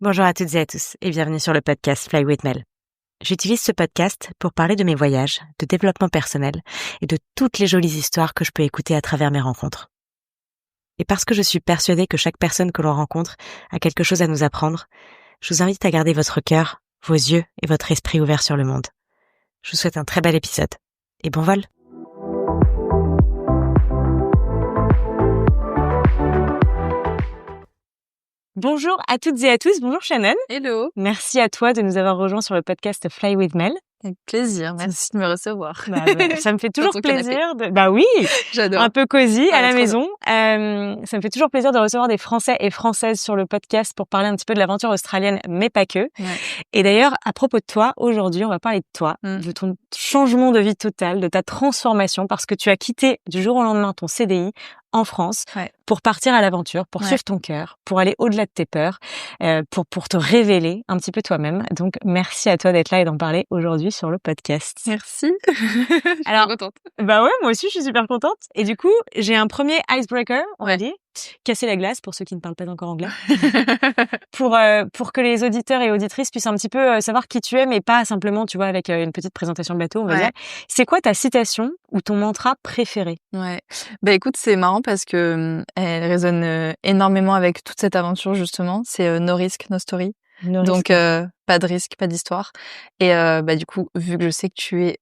Bonjour à toutes et à tous et bienvenue sur le podcast Fly with Mel. J'utilise ce podcast pour parler de mes voyages, de développement personnel et de toutes les jolies histoires que je peux écouter à travers mes rencontres. Et parce que je suis persuadée que chaque personne que l'on rencontre a quelque chose à nous apprendre, je vous invite à garder votre cœur, vos yeux et votre esprit ouverts sur le monde. Je vous souhaite un très bel épisode et bon vol! Bonjour à toutes et à tous, bonjour Shannon. Hello. Merci à toi de nous avoir rejoints sur le podcast Fly with Mel. Avec plaisir, merci de me recevoir. Ça me fait toujours Dans ton plaisir Bah oui, j'adore. un peu cosy à la trop maison. Ça me fait toujours plaisir de recevoir des Français et Françaises sur le podcast pour parler un petit peu de l'aventure australienne, mais pas que. Ouais. Et d'ailleurs, à propos de toi, aujourd'hui, on va parler de toi, de ton changement de vie total, de ta transformation, parce que tu as quitté du jour au lendemain ton CDI en France pour partir à l'aventure, pour suivre ton cœur, pour aller au-delà de tes peurs, pour te révéler un petit peu toi-même. Donc, merci à toi d'être là et d'en parler aujourd'hui sur le podcast. Merci. Alors, je suis contente. Bah ouais, moi aussi, je suis super contente. Et du coup, j'ai un premier icebreaker, on va dire, casser la glace pour ceux qui ne parlent pas encore anglais, pour que les auditeurs et auditrices puissent un petit peu savoir qui tu es, mais pas simplement, tu vois, avec une petite présentation de bateau, on va dire. C'est quoi ta citation ou ton mantra préféré? Ouais. Bah écoute, c'est marrant parce que elle résonne énormément avec toute cette aventure justement. C'est no risk, no story. Donc pas de risque, pas d'histoire. Et bah du coup, vu que je sais que tu es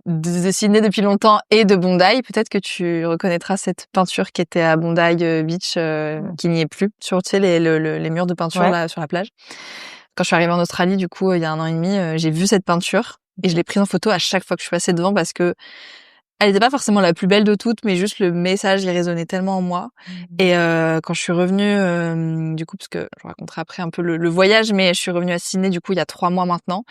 de Sydney depuis longtemps et de Bondi, peut-être que tu reconnaîtras cette peinture qui était à Bondi Beach, qui n'y est plus, sur tu sais les murs de peinture là sur la plage. Quand je suis arrivée en Australie, du coup, il y a 1 an et demi, j'ai vu cette peinture et je l'ai prise en photo à chaque fois que je suis passée devant parce que elle était pas forcément la plus belle de toutes, mais juste le message, il résonnait tellement en moi. Et quand je suis revenue, du coup, parce que je raconterai après un peu le voyage, mais je suis revenue à Sydney, du coup, il y a 3 mois maintenant.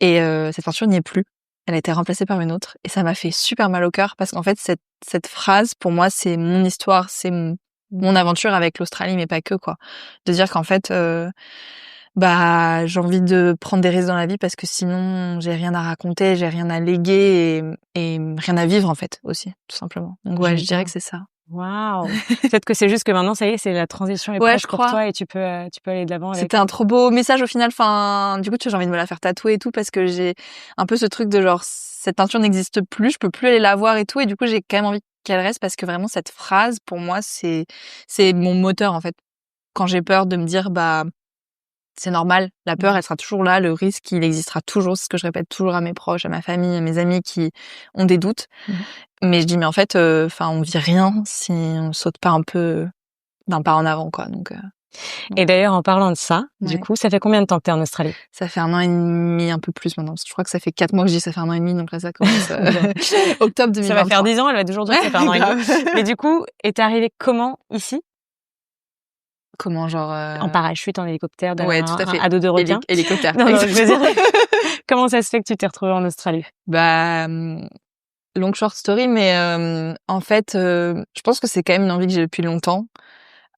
Et cette peinture n'y est plus. Elle a été remplacée par une autre. Et ça m'a fait super mal au cœur parce qu'en fait, cette phrase, pour moi, c'est mon histoire, c'est mon aventure avec l'Australie, mais pas que, quoi. De dire qu'en fait, j'ai envie de prendre des risques dans la vie parce que sinon j'ai rien à raconter, j'ai rien à léguer et rien à vivre en fait aussi, tout simplement. Donc je dirais que c'est ça. Waouh. Peut-être que c'est juste que maintenant ça y est, c'est la transition est proche pour toi et tu peux aller de l'avant avec. C'était un trop beau message au final. Enfin, du coup, j'ai envie de me la faire tatouer et tout parce que j'ai un peu ce truc de genre cette peinture n'existe plus, je peux plus aller la voir et tout et du coup, j'ai quand même envie qu'elle reste parce que vraiment cette phrase pour moi c'est mon moteur en fait. Quand j'ai peur de me dire c'est normal, la peur, elle sera toujours là, le risque, il existera toujours, c'est ce que je répète toujours à mes proches, à ma famille, à mes amis qui ont des doutes. Mais je dis, mais en fait, on vit rien si on saute pas un peu d'un pas en avant, quoi. Donc, Et d'ailleurs, en parlant de ça, du coup, ça fait combien de temps que t'es en Australie? Ça fait 1 an et demi, un peu plus maintenant, parce que je crois que ça fait 4 mois que je dis ça fait 1 an et demi, donc là, ça commence octobre 2023. Ça va faire 10 ans, elle va toujours dire que ça fait 1 an et demi. Mais du coup, t'es arrivée comment ici? Comment, genre en parachute, en hélicoptère, tout à fait. à dos de requin. Hélicoptère. Non, je veux dire, comment ça se fait que tu t'es retrouvée en Australie? Long short story, mais en fait, je pense que c'est quand même une envie que j'ai depuis longtemps.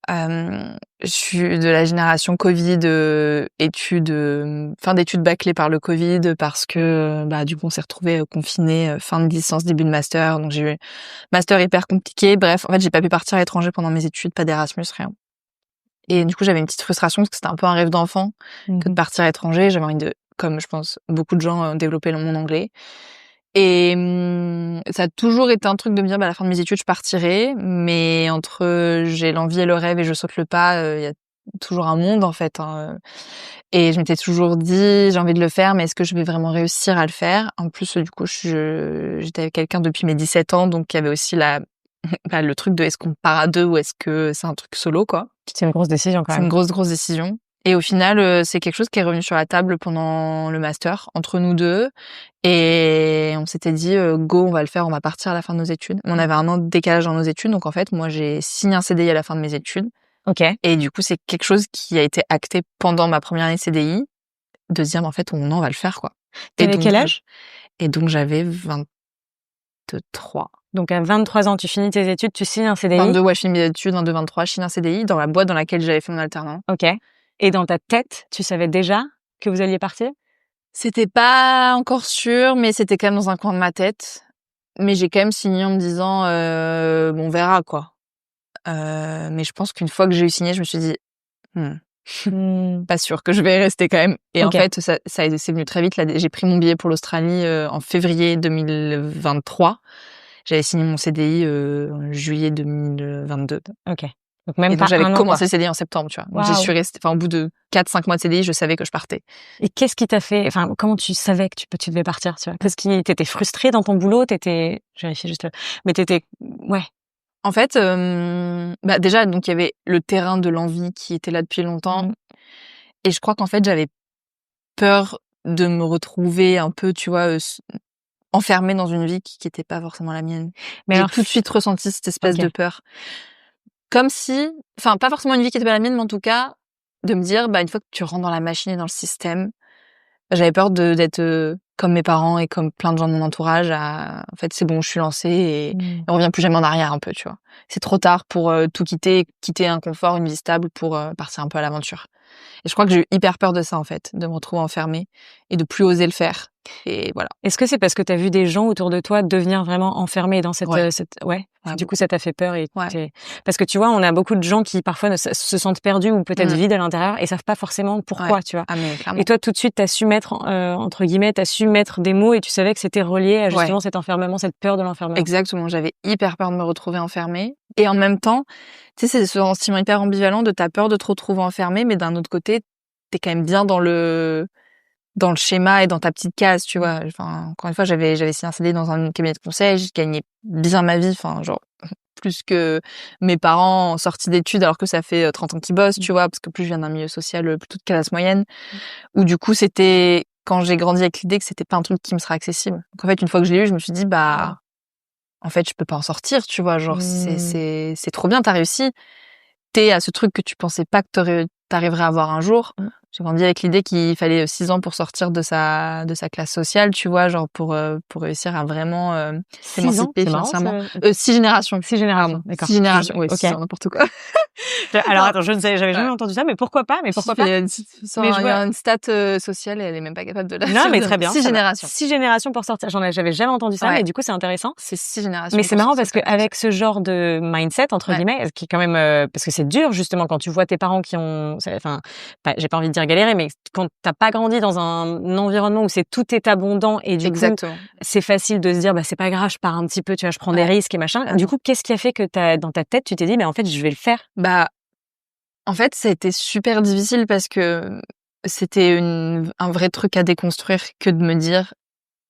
Je suis de la génération Covid, fin d'études bâclées par le Covid parce que du coup on s'est retrouvés confinés, fin de licence, début de master, donc j'ai eu master hyper compliqué. Bref, en fait j'ai pas pu partir à l'étranger pendant mes études, pas d'Erasmus, rien. Et du coup j'avais une petite frustration parce que c'était un peu un rêve d'enfant que de partir à l'étranger. J'avais envie de, comme je pense beaucoup de gens, développer mon anglais. Et ça a toujours été un truc de me dire à la fin de mes études je partirai, mais entre j'ai l'envie et le rêve et je saute le pas, il y a toujours un monde en fait, hein. Et je m'étais toujours dit j'ai envie de le faire, mais est-ce que je vais vraiment réussir à le faire? En plus du coup j'étais avec quelqu'un depuis mes 17 ans, donc il y avait aussi le truc de est-ce qu'on part à 2 ou est-ce que c'est un truc solo, quoi. C'est une grosse décision quand même. C'est une grosse décision. Et au final, c'est quelque chose qui est revenu sur la table pendant le master, entre nous deux. Et on s'était dit, go, on va le faire, on va partir à la fin de nos études. On avait 1 an de décalage dans nos études, donc en fait, moi, j'ai signé un CDI à la fin de mes études. Ok. Et du coup, c'est quelque chose qui a été acté pendant ma première année de CDI, de se dire, on va le faire, quoi. T'avais quel âge? Et donc, j'avais 23. Donc à 23 ans, tu finis tes études, tu signes un CDI. 22, je finis mes études, 22, 23, je signe un CDI dans la boîte dans laquelle j'avais fait mon alternance. Ok. Et dans ta tête, tu savais déjà que vous alliez partir? C'était pas encore sûr, mais c'était quand même dans un coin de ma tête. Mais j'ai quand même signé en me disant, on verra, quoi. Mais je pense qu'une fois que j'ai eu signé, je me suis dit, Pas sûr que je vais rester quand même. Et Okay. en fait, c'est venu très vite. Là, j'ai pris mon billet pour l'Australie en février 2023. J'avais signé mon CDI en juillet 2022. OK. Donc même Et donc pas j'avais 1 an, quoi. commencé le CDI en septembre, tu vois. Donc j'y Waouh! suis restée, enfin au bout de 4-5 mois de CDI, je savais que je partais. Et qu'est-ce qui t'a fait, enfin, comment tu savais que tu devais partir, tu vois? T'étais frustrée dans ton boulot? Je vérifie juste, mais ouais. En fait, bah déjà donc il y avait le terrain de l'envie qui était là depuis longtemps et je crois qu'en fait j'avais peur de me retrouver un peu, tu vois, enfermée dans une vie qui était pas forcément la mienne. Mais J'ai alors tout de suite ressenti cette espèce OK. de peur. Comme si, enfin pas forcément une vie qui était pas la mienne, mais en tout cas de me dire, bah une fois que tu rentres dans la machine et dans le système, j'avais peur d'être comme mes parents et comme plein de gens de mon entourage. En fait, c'est bon, je suis lancée et on revient plus jamais en arrière un peu, tu vois. C'est trop tard pour tout quitter un confort, une vie stable pour partir un peu à l'aventure. Et je crois que j'ai eu hyper peur de ça en fait, de me retrouver enfermée et de plus oser le faire. Et voilà. Est-ce que c'est parce que tu as vu des gens autour de toi devenir vraiment enfermés dans cette, Ouais. ouais? Ouais, Du coup, ça t'a fait peur et ouais. parce que tu vois, on a beaucoup de gens qui parfois se sentent perdus ou peut-être vides à l'intérieur et savent pas forcément pourquoi, Ouais. tu vois? Ah mais clairement. Et toi, tout de suite, t'as su mettre, entre guillemets, t'as su mettre des mots et tu savais que c'était relié à justement cet enfermement, cette peur de l'enfermement. Exactement. J'avais hyper peur de me retrouver enfermée. Et en même temps, tu sais, c'est ce sentiment hyper ambivalent de t'as peur de te retrouver enfermée, mais d'un autre côté, t'es quand même bien dans le schéma et dans ta petite case, tu vois. Enfin, encore une fois, j'avais signé un CDI dans un cabinet de conseil, je gagnais bien ma vie, enfin, genre, plus que mes parents en sortie d'études alors que ça fait 30 ans qu'ils bossent, tu vois, parce que plus je viens d'un milieu social plutôt de classe moyenne, où du coup, c'était, quand j'ai grandi avec l'idée que c'était pas un truc qui me serait accessible. Donc en fait, une fois que je l'ai eu, je me suis dit, bah, en fait, je peux pas en sortir, tu vois, genre, c'est trop bien, t'as réussi. T'es à ce truc que tu pensais pas que t'arriverais à avoir un jour. J'ai grandi avec l'idée qu'il fallait 6 ans pour sortir de sa classe sociale, tu vois, genre pour réussir à vraiment 6 ans? s'émanciper C'est marrant financièrement. ça. 6 générations. 6 générations, Pardon. d'accord. 6 générations. Ouais, OK. 6 ans, n'importe quoi. Alors Non. attends, j'avais jamais entendu ça, mais pourquoi pas? Mais pourquoi pas? Mais Mais je il y vois. a une stat sociale et elle est même pas capable de la Non, dire. mais très bien. 6 ça va. générations. 6 générations pour sortir. J'avais jamais entendu ça, Ouais. mais du coup, c'est intéressant. C'est 6 générations. Mais c'est pour marrant sortir parce de la classe qu'avec ce genre de mindset, entre Ouais. guillemets, qui est quand même, parce que c'est dur, justement, quand tu vois tes parents qui ont, enfin, j'ai pas envie de dire galérer, mais quand t'as pas grandi dans un environnement où tout est abondant et du coup, Exactement. c'est facile de se dire, bah, c'est pas grave, je pars un petit peu, tu vois, je prends des Ouais. risques et machin. Clairement. Du coup, qu'est-ce qui a fait que dans ta tête, tu t'es dit, bah, en fait, je vais le faire? Bah, en fait, ça a été super difficile parce que c'était un vrai truc à déconstruire que de me dire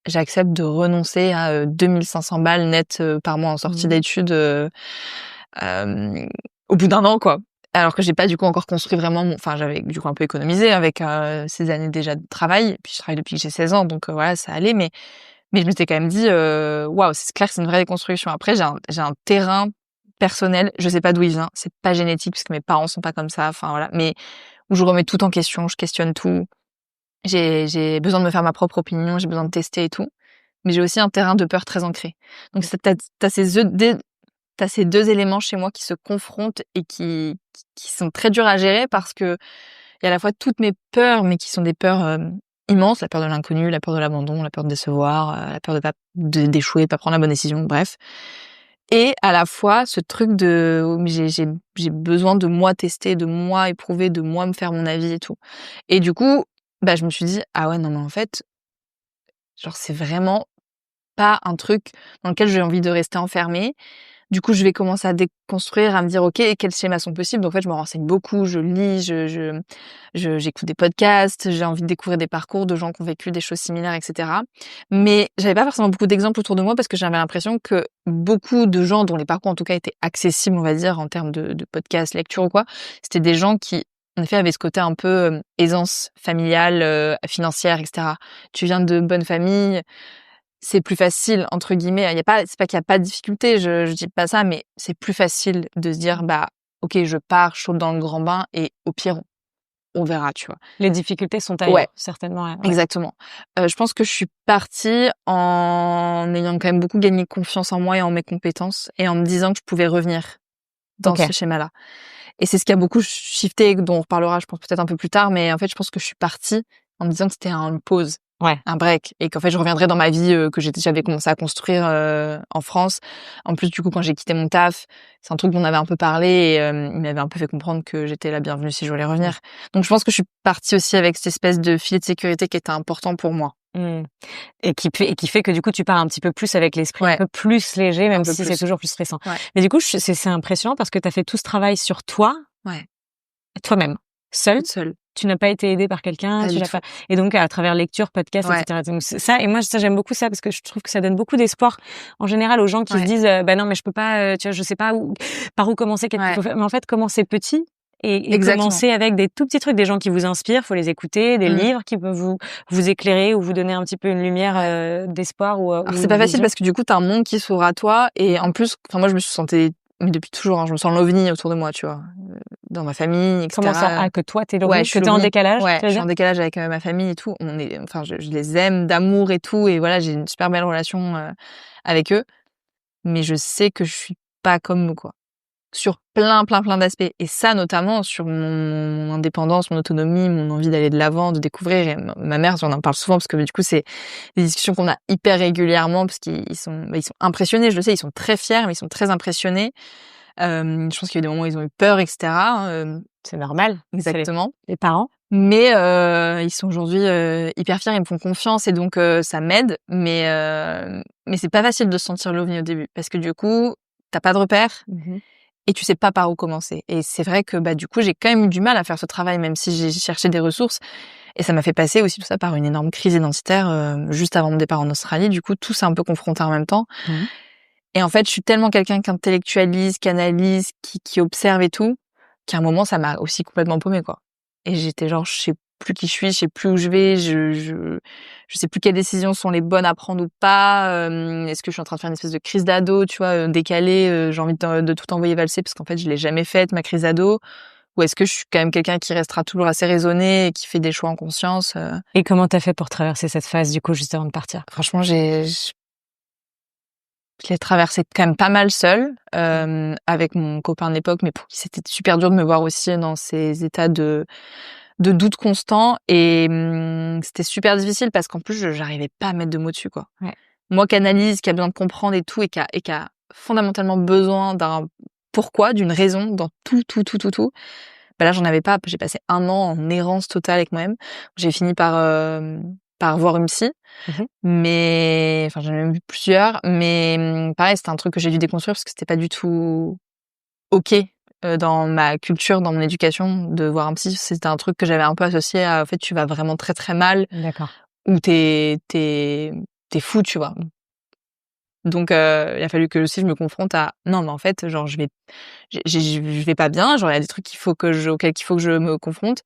j'accepte de renoncer à 2 500 balles net par mois en sortie d'études au bout d'un an, quoi. Alors que j'ai pas du coup encore construit vraiment enfin j'avais du coup un peu économisé avec ces années déjà de travail. Et puis je travaille depuis que j'ai 16 ans, donc voilà, ça allait. Mais je m'étais quand même dit waouh, c'est clair que c'est une vraie déconstruction. Après, j'ai un terrain personnel, je sais pas d'où il vient, c'est pas génétique puisque mes parents sont pas comme ça, enfin voilà, mais où je remets tout en question, je questionne tout. J'ai besoin de me faire ma propre opinion, j'ai besoin de tester et tout. Mais j'ai aussi un terrain de peur très ancré. Donc t'as ces deux éléments chez moi qui se confrontent et qui sont très durs à gérer parce que il y a à la fois toutes mes peurs, mais qui sont des peurs immenses, la peur de l'inconnu, la peur de l'abandon, la peur de décevoir, la peur d'échouer, de pas prendre la bonne décision, bref. Et à la fois ce truc de j'ai besoin de moi tester, de moi éprouver, de moi me faire mon avis et tout. Et du coup, bah je me suis dit ah ouais non mais en fait genre c'est vraiment pas un truc dans lequel j'ai envie de rester enfermée. Du coup, je vais commencer à déconstruire, à me dire OK, quels schémas sont possibles. Donc en fait, je me renseigne beaucoup, je lis, j'écoute des podcasts, j'ai envie de découvrir des parcours de gens qui ont vécu des choses similaires, etc. Mais j'avais pas forcément beaucoup d'exemples autour de moi parce que j'avais l'impression que beaucoup de gens dont les parcours en tout cas étaient accessibles, on va dire, en termes de podcasts, lecture ou quoi, c'était des gens qui en effet avaient ce côté un peu aisance familiale, financière, etc. Tu viens de bonne famille, c'est plus facile entre guillemets, il y a pas c'est pas qu'il y a pas de difficulté, je dis pas ça, mais c'est plus facile de se dire bah OK, je pars, je saute dans le grand bain et au pire on verra, tu vois. Les difficultés sont ailleurs, Ouais, certainement. Ouais. exactement. Je pense que je suis partie en ayant quand même beaucoup gagné confiance en moi et en mes compétences et en me disant que je pouvais revenir dans ce schéma-là. Et c'est ce qui a beaucoup shifté, dont on reparlera je pense peut-être un peu plus tard, mais en fait je pense que je suis partie en me disant que c'était une pause. un break, et qu'en fait je reviendrais dans ma vie que j'avais commencé à construire en France. En plus du coup quand j'ai quitté mon taf, c'est un truc dont on avait un peu parlé, et il m'avait un peu fait comprendre que j'étais la bienvenue si je voulais revenir. Donc je pense que je suis partie aussi avec cette espèce de filet de sécurité qui était important pour moi. Et qui fait que du coup tu pars un petit peu plus avec l'esprit un peu plus léger, même si c'est toujours plus stressant. Mais du coup c'est impressionnant parce que tu as fait tout ce travail sur toi, toi-même, seule. Tu n'as pas été aidée par quelqu'un, et donc à travers lecture, podcast, etc. Donc ça, et moi ça j'aime beaucoup ça parce que je trouve que ça donne beaucoup d'espoir en général aux gens qui se disent bah non mais je peux pas, tu vois, je sais pas par où commencer, qu'est-ce qu'il faut faire. Mais en fait commencer petit et commencer avec des tout petits trucs, des gens qui vous inspirent, faut les écouter, des livres qui peuvent vous éclairer ou vous donner un petit peu une lumière d'espoir ou alors c'est pas facile parce que du coup t'as un monde qui s'ouvre à toi, et en plus moi je me suis sentie, mais depuis toujours je me sens l'ovni autour de moi, tu vois, dans ma famille, etc. Comment ça? Que toi t'es l'ovni, que t'es en décalage? Je suis en décalage avec ma famille et tout. Je les aime d'amour et tout, et voilà, j'ai une super belle relation avec eux, mais je sais que je suis pas comme eux, quoi, sur plein d'aspects, et ça notamment sur mon indépendance, mon autonomie, mon envie d'aller de l'avant, de découvrir. Et ma mère, j'en parle souvent parce que du coup c'est des discussions qu'on a hyper régulièrement, parce qu'ils sont impressionnés, je le sais, ils sont très fiers, mais ils sont très impressionnés. Je pense qu'il y a eu des moments où ils ont eu peur, etc. C'est normal. Exactement. Les parents. Mais ils sont aujourd'hui hyper fiers, ils me font confiance, et donc ça m'aide. Mais c'est pas facile de se sentir l'ovni au début, parce que du coup t'as pas de repères. Et tu sais pas par où commencer. Et c'est vrai que du coup j'ai quand même eu du mal à faire ce travail, même si j'ai cherché des ressources. Et ça m'a fait passer aussi tout ça par une énorme crise identitaire juste avant mon départ en Australie. Du coup tout s'est un peu confronté en même temps. Et en fait je suis tellement quelqu'un qui intellectualise, qui analyse, qui observe et tout, qu'à un moment ça m'a aussi complètement paumée, quoi. Et j'étais genre, je sais plus qui je suis, je sais plus où je vais, je sais plus quelles décisions sont les bonnes à prendre ou pas. Est-ce que je suis en train de faire une espèce de crise d'ado, tu vois, décalée, j'ai envie de tout envoyer valser parce qu'en fait je l'ai jamais faite, ma crise d'ado. Ou est-ce que je suis quand même quelqu'un qui restera toujours assez raisonné et qui fait des choix en conscience. Et comment t'as fait pour traverser cette phase du coup juste avant de partir? Franchement, je l'ai traversée quand même pas mal seule, avec mon copain de l'époque, mais pour qui c'était super dur de me voir aussi dans ces états de doute constant, et c'était super difficile parce qu'en plus j'arrivais pas à mettre de mots dessus, quoi. Moi qui analyse, qui a besoin de comprendre et tout, et qui a fondamentalement besoin d'un pourquoi, d'une raison dans tout. Là j'en avais pas. J'ai passé 1 an en errance totale avec moi-même. J'ai fini par voir une psy, mais j'en ai même vu plusieurs, mais pareil c'était un truc que j'ai dû déconstruire parce que c'était pas du tout ok dans ma culture, dans mon éducation, de voir un psy. C'était un truc que j'avais un peu associé à, en fait, tu vas vraiment très très mal. D'accord. Ou t'es fou, tu vois. Donc il a fallu que aussi je me confronte à non, mais en fait, genre je vais pas bien, genre il y a des trucs auxquels il faut que je me confronte.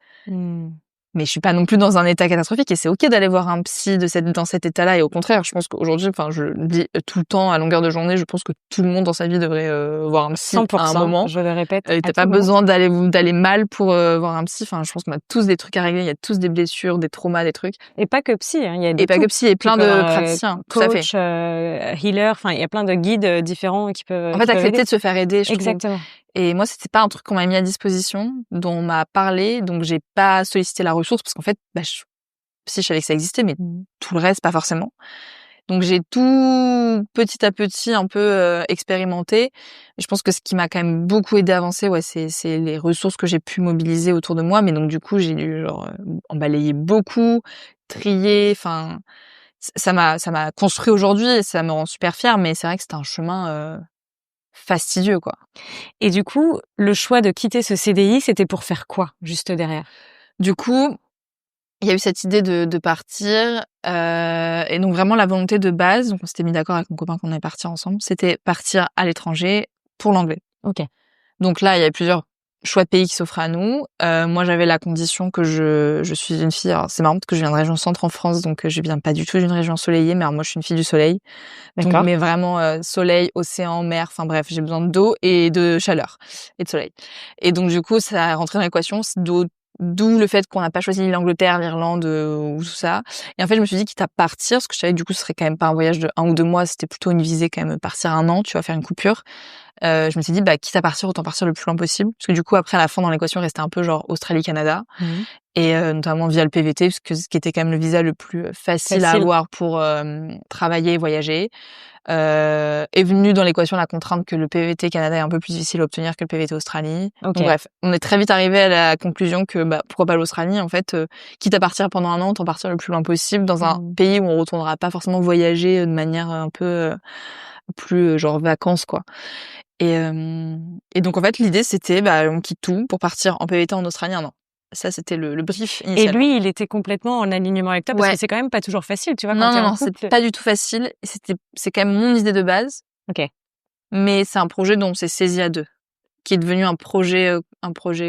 Mais je suis pas non plus dans un état catastrophique, et c'est ok d'aller voir un psy dans cet état-là. Et au contraire, je pense qu'aujourd'hui, je le dis tout le temps à longueur de journée, je pense que tout le monde dans sa vie devrait voir un psy 100%, à un moment. je le répète. T'as pas besoin d'aller mal pour voir un psy. Je pense qu'on a tous des trucs à régler, il y a tous des blessures, des traumas, des trucs. Et pas que psy, hein, il y a pas que psy, et plein de praticiens, coach, tout à fait. Healer, il y a plein de guides différents qui peuvent. En fait, accepter de se faire aider, je Exactement. trouve. Et moi, c'était pas un truc qu'on m'a mis à disposition, dont on m'a parlé, donc j'ai pas sollicité la ressource parce qu'en fait, si je savais que ça existait, mais tout le reste, pas forcément. Donc j'ai tout petit à petit un peu expérimenté. Et je pense que ce qui m'a quand même beaucoup aidé à avancer, c'est les ressources que j'ai pu mobiliser autour de moi. Mais donc du coup, j'ai dû en balayer beaucoup, trier. Ça m'a construit aujourd'hui et ça me rend super fière. Mais c'est vrai que c'était un chemin fastidieux, quoi. Et du coup, le choix de quitter ce CDI, c'était pour faire quoi, juste derrière? Du coup, il y a eu cette idée de partir, et donc vraiment la volonté de base, donc on s'était mis d'accord avec mon copain qu'on allait partir ensemble, c'était partir à l'étranger pour l'anglais. Ok. Donc là, il y avait plusieurs choix de pays qui s'offraient à nous. Moi, j'avais la condition que je suis une fille. Alors, c'est marrant parce que je viens de région centre en France, donc je viens pas du tout d'une région ensoleillée, mais alors moi, je suis une fille du soleil. D'accord. Donc, mais vraiment soleil, océan, mer. Bref, j'ai besoin d'eau et de chaleur et de soleil. Et donc du coup, ça a rentré dans l'équation. D'où le fait qu'on n'a pas choisi l'Angleterre, l'Irlande ou tout ça. Et en fait, je me suis dit quitte à partir, parce que je savais que du coup, ce serait quand même pas un voyage de 1 ou 2 mois, c'était plutôt une visée quand même, partir 1 an, tu vas faire une coupure. je me suis dit, quitte à partir, autant partir le plus loin possible. Parce que du coup, après, à la fin, dans l'équation, il restait un peu genre Australie-Canada. Et notamment via le PVT, parce que ce qui était quand même le visa le plus facile à avoir pour travailler et voyager. Est venue dans l'équation la contrainte que le PVT Canada est un peu plus difficile à obtenir que le PVT Australie. Donc bref, on est très vite arrivé à la conclusion que pourquoi pas l'Australie en fait, quitte à partir pendant un an, autant partir le plus loin possible dans un pays où on retournera pas forcément voyager de manière un peu plus genre vacances quoi. Et donc en fait l'idée c'était on quitte tout pour partir en PVT en Australie un an. Ça, c'était le brief initial. Et lui, il était complètement en alignement avec toi parce que c'est quand même pas toujours facile, tu vois. Non, c'est pas du tout facile. C'est quand même mon idée de base. Ok. Mais c'est un projet dont on s'est saisi à deux, qui est devenu un projet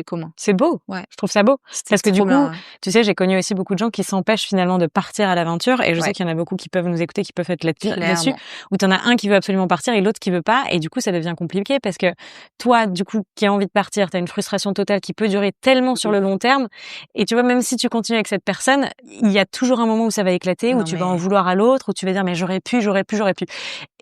commun. C'est beau. Ouais. Je trouve ça beau. Parce que du coup, bien, tu sais, j'ai connu aussi beaucoup de gens qui s'empêchent finalement de partir à l'aventure. Et je sais qu'il y en a beaucoup qui peuvent nous écouter, qui peuvent être là-dessus. Où t'en as un qui veut absolument partir et l'autre qui veut pas. Et du coup, ça devient compliqué parce que toi, du coup, qui as envie de partir, t'as une frustration totale qui peut durer tellement sur le long terme. Et tu vois, même si tu continues avec cette personne, il y a toujours un moment où ça va éclater, où tu vas en vouloir à l'autre, où tu vas dire, mais j'aurais pu.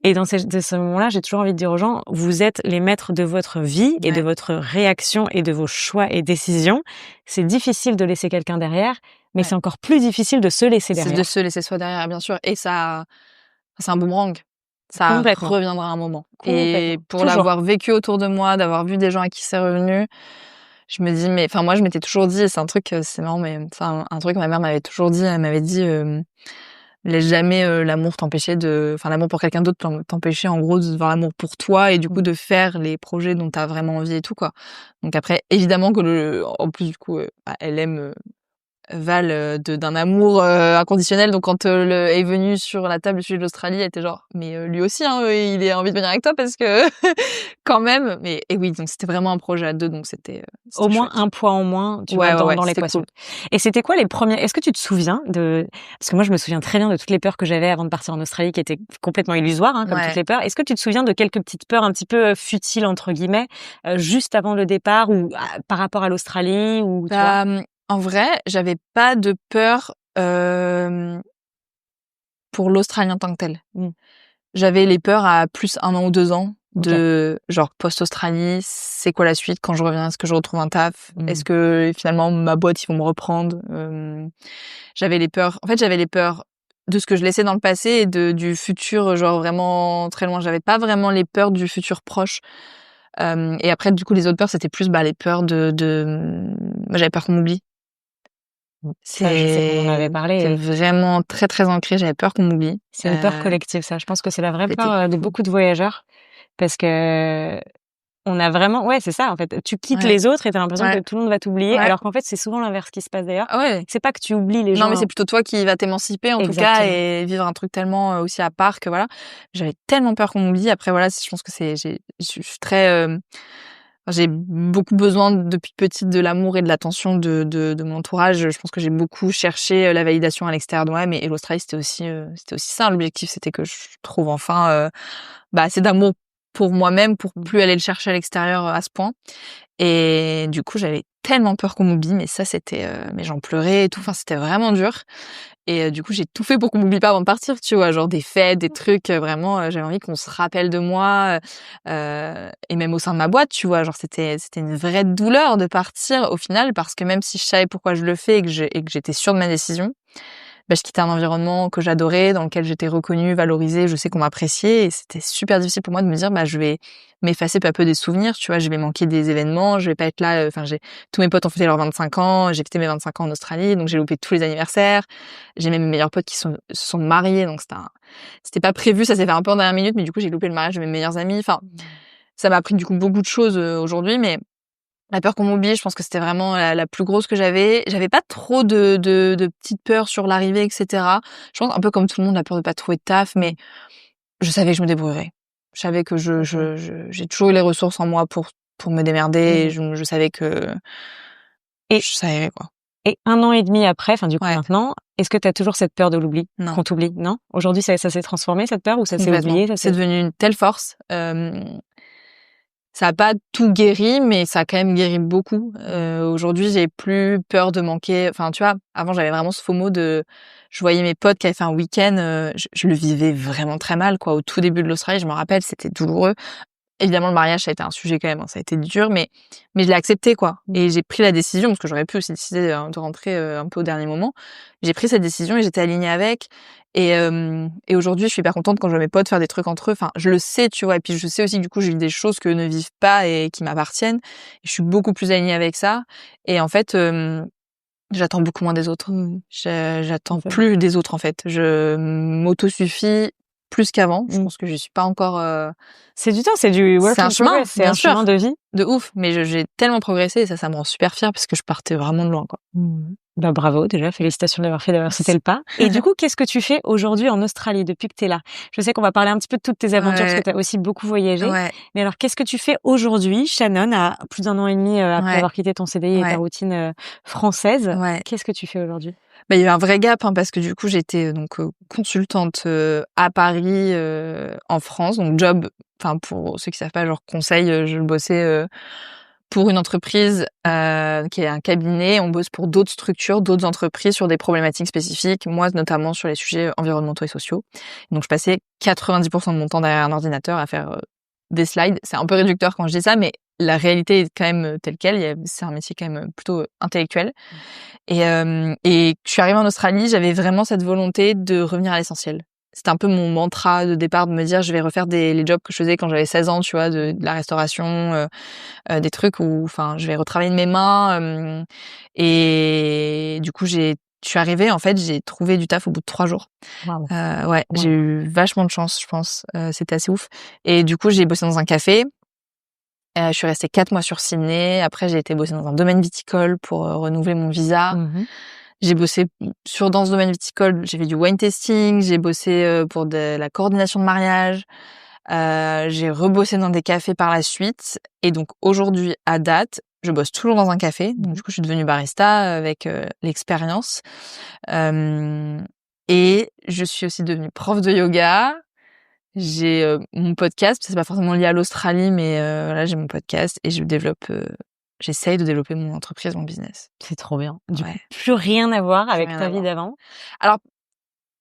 Et dans ce moment-là, j'ai toujours envie de dire aux gens, vous êtes les maîtres de votre vie et de votre réaction et de vos choix et décisions. C'est difficile de laisser quelqu'un derrière, mais c'est encore plus difficile de se laisser derrière. C'est de se laisser soi derrière, bien sûr. Et ça, c'est un boomerang. Ça reviendra un moment. Et pour l'avoir vécu autour de moi, d'avoir vu des gens à qui c'est revenu, je me dis, moi, je m'étais toujours dit, et c'est un truc, c'est marrant, mais c'est un truc que ma mère m'avait toujours dit, elle m'avait dit, laisse jamais l'amour l'amour pour quelqu'un d'autre t'empêcher en gros de voir l'amour pour toi et du coup de faire les projets dont t'as vraiment envie et tout quoi. Donc après évidemment que en plus du coup elle aime Val d'un amour inconditionnel. Donc quand est venu sur la table le sujet de l'Australie, elle était genre mais lui aussi il a envie de venir avec toi parce que quand même. Mais et oui, donc c'était vraiment un projet à deux, donc c'était au moins chouette. Un poids en moins, tu vois, dans l'équation. Cool. Et c'était quoi les premiers? Est-ce que tu te souviens parce que moi je me souviens très bien de toutes les peurs que j'avais avant de partir en Australie, qui étaient complètement illusoires, comme toutes les peurs. Est-ce que tu te souviens de quelques petites peurs un petit peu futiles entre guillemets, juste avant le départ ou par rapport à l'Australie ou tu vois? En vrai, j'avais pas de peur pour l'Australie en tant que tel. J'avais les peurs à plus 1 an ou 2 ans de genre post-Australie, c'est quoi la suite quand je reviens, est-ce que je retrouve un taf, est-ce que finalement ma boîte ils vont me reprendre. J'avais les peurs de ce que je laissais dans le passé et du futur genre vraiment très loin. J'avais pas vraiment les peurs du futur proche. Et après du coup les autres peurs c'était plus les peurs moi j'avais peur qu'on m'oublie. Ça, je sais qu'on en avait parlé. C'est vraiment très très ancré. J'avais peur qu'on m'oublie. C'est une peur collective, ça. Je pense que c'est la vraie peur de beaucoup de voyageurs, parce que on a vraiment, c'est ça en fait. Tu quittes les autres et t'as l'impression que tout le monde va t'oublier, alors qu'en fait c'est souvent l'inverse qui se passe d'ailleurs. C'est pas que tu oublies les gens. Non, mais c'est plutôt toi qui vas t'émanciper en tout cas et vivre un truc tellement aussi à part que voilà. J'avais tellement peur qu'on m'oublie. Après voilà, je pense que je suis très j'ai beaucoup besoin depuis petite de l'amour et de l'attention de mon entourage. Je pense que j'ai beaucoup cherché la validation à l'extérieur de moi, mais l'Australie c'était aussi ça l'objectif, c'était que je trouve enfin assez d'amour pour moi-même pour plus aller le chercher à l'extérieur à ce point. Et du coup, j'avais tellement peur qu'on m'oublie, mais ça c'était mais j'en pleurais et tout, enfin c'était vraiment dur. Et du coup, j'ai tout fait pour qu'on m'oublie pas avant de partir, tu vois, genre des fêtes, des trucs, vraiment, j'avais envie qu'on se rappelle de moi, et même au sein de ma boîte, tu vois, genre c'était une vraie douleur de partir au final, parce que même si je savais pourquoi je le fais et que j'étais sûre de ma décision, je quittais un environnement que j'adorais, dans lequel j'étais reconnue, valorisée, je sais qu'on m'appréciait, et c'était super difficile pour moi de me dire, je vais m'effacer peu à peu des souvenirs, tu vois, je vais manquer des événements, je vais pas être là, tous mes potes ont fêté leurs 25 ans, j'ai fêté mes 25 ans en Australie, donc j'ai loupé tous les anniversaires, j'ai même mes meilleurs potes qui se sont mariés, donc c'était pas prévu, ça s'est fait un peu en dernière minute, mais du coup, j'ai loupé le mariage de mes meilleurs amis, enfin, ça m'a appris du coup beaucoup de choses aujourd'hui, mais la peur qu'on m'oublie, je pense que c'était vraiment la plus grosse que j'avais. J'avais pas trop de petites peurs sur l'arrivée, etc. Je pense un peu comme tout le monde, la peur de pas trouver de taf, mais je savais que je me débrouillerais. Je savais que j'ai toujours eu les ressources en moi pour me démerder. Et je savais que je savais quoi. Et 1 an et demi après, du coup maintenant, est-ce que t'as toujours cette peur de l'oubli? Non. Qu'on t'oublie? Non? Aujourd'hui, ça s'est transformé cette peur ou ça s'est oublié? C'est devenu une telle force. Ça a pas tout guéri, mais ça a quand même guéri beaucoup. Aujourd'hui, j'ai plus peur de manquer. Enfin, tu vois, avant, j'avais vraiment ce FOMO je voyais mes potes qui avaient fait un week-end, je le vivais vraiment très mal, quoi. Au tout début de l'Australie, je me rappelle, c'était douloureux. évidemment, le mariage, ça a été un sujet quand même, hein, ça a été dur, mais je l'ai accepté, quoi. Et j'ai pris la décision, parce que j'aurais pu aussi décider de rentrer un peu au dernier moment. J'ai pris cette décision et j'étais alignée avec. Et aujourd'hui, je suis hyper contente quand je vois mes potes faire des trucs entre eux. Enfin, je le sais, tu vois. Et puis, je sais aussi que du coup, j'ai eu des choses que ne vivent pas et qui m'appartiennent. Et je suis beaucoup plus alignée avec ça. Et en fait, j'attends beaucoup moins des autres. J'attends plus des autres, en fait. Je m'autosuffis plus qu'avant. Je pense que je suis pas encore... C'est du temps, c'est du work c'est in un chemin, progress, c'est bien un sûr. chemin de vie. De ouf. Mais j'ai tellement progressé et ça me rend super fière parce que je partais vraiment de loin, quoi. Bah bravo, déjà, félicitations d'avoir sauté le pas. Et du coup, qu'est-ce que tu fais aujourd'hui en Australie depuis que t'es là? Je sais qu'on va parler un petit peu de toutes tes aventures parce que t'as aussi beaucoup voyagé. Ouais. Mais alors, qu'est-ce que tu fais aujourd'hui, Shannon, à plus d'1 an et demi après avoir quitté ton CDI et ta routine française? Qu'est-ce que tu fais aujourd'hui? Bah, il y a eu un vrai gap, hein, parce que du coup, j'étais donc consultante à Paris, en France, donc job. Enfin, pour ceux qui savent pas, genre conseil, je bossais pour une entreprise qui est un cabinet. On bosse pour d'autres structures, d'autres entreprises sur des problématiques spécifiques. Moi, notamment sur les sujets environnementaux et sociaux. Donc, je passais 90% de mon temps derrière un ordinateur à faire des slides. C'est un peu réducteur quand je dis ça, mais la réalité est quand même telle quelle. C'est un métier quand même plutôt intellectuel. Et je suis arrivée en Australie, j'avais vraiment cette volonté de revenir à l'essentiel. C'était un peu mon mantra de départ, de me dire je vais refaire les jobs que je faisais quand j'avais 16 ans, tu vois, de la restauration, des trucs où, enfin, je vais retravailler de mes mains. Et du coup, je suis arrivée, en fait, j'ai trouvé du taf au bout de 3 jours. Wow. J'ai eu vachement de chance, je pense. C'était assez ouf. Et du coup, j'ai bossé dans un café. Je suis restée 4 mois sur Sydney. Après, j'ai été bosser dans un domaine viticole pour renouveler mon visa. J'ai bossé dans ce domaine viticole. J'ai fait du wine tasting. J'ai bossé pour de la coordination de mariage. J'ai rebossé dans des cafés par la suite. Et donc, aujourd'hui, à date, je bosse toujours dans un café. Donc, du coup, je suis devenue barista avec l'expérience. Et je suis aussi devenue prof de yoga. J'ai mon podcast, c'est pas forcément lié à l'Australie, mais voilà, j'ai mon podcast et j'essaye de développer mon entreprise, mon business. C'est trop bien. Du coup, plus rien à voir avec ta vie d'avant? Alors,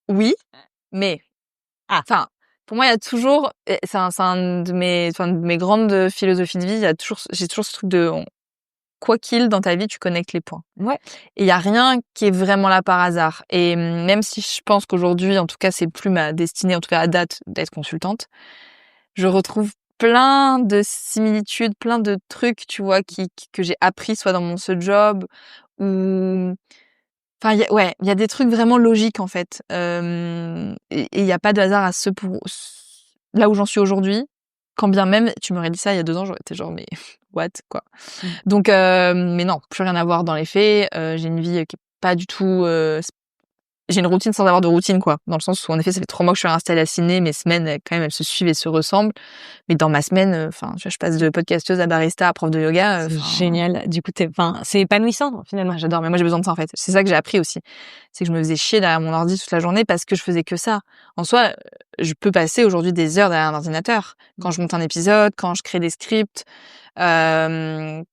oui, mais enfin, pour moi, il y a toujours, c'est un de mes grandes philosophies de vie, j'ai toujours ce truc de quoi qu'il dans ta vie, tu connectes les points. Ouais. Et il y a rien qui est vraiment là par hasard. Et même si je pense qu'aujourd'hui, en tout cas, c'est plus ma destinée, en tout cas à date, d'être consultante, je retrouve plein de similitudes, plein de trucs, tu vois, que j'ai appris soit dans ce job ou, enfin, il y a des trucs vraiment logiques, en fait. Et il y a pas de hasard à là où j'en suis aujourd'hui. Quand bien même, tu m'aurais dit ça il y a 2 ans, j'aurais été genre, mais what, quoi. Donc, mais non, plus rien à voir dans les faits. J'ai une vie qui est pas du tout... j'ai une routine sans avoir de routine, quoi. Dans le sens où, en effet, ça fait 3 mois que je suis installée à Sydney. Mes semaines, quand même, elles se suivent et se ressemblent. Mais dans ma semaine, enfin, je passe de podcasteuse à barista à prof de yoga. C'est génial. Du coup, c'est épanouissant, finalement. J'adore. Mais moi, j'ai besoin de ça, en fait. C'est ça que j'ai appris aussi. C'est que je me faisais chier derrière mon ordi toute la journée parce que je faisais que ça. En soi, je peux passer aujourd'hui des heures derrière un ordinateur. Quand je monte un épisode, quand je crée des scripts, quand,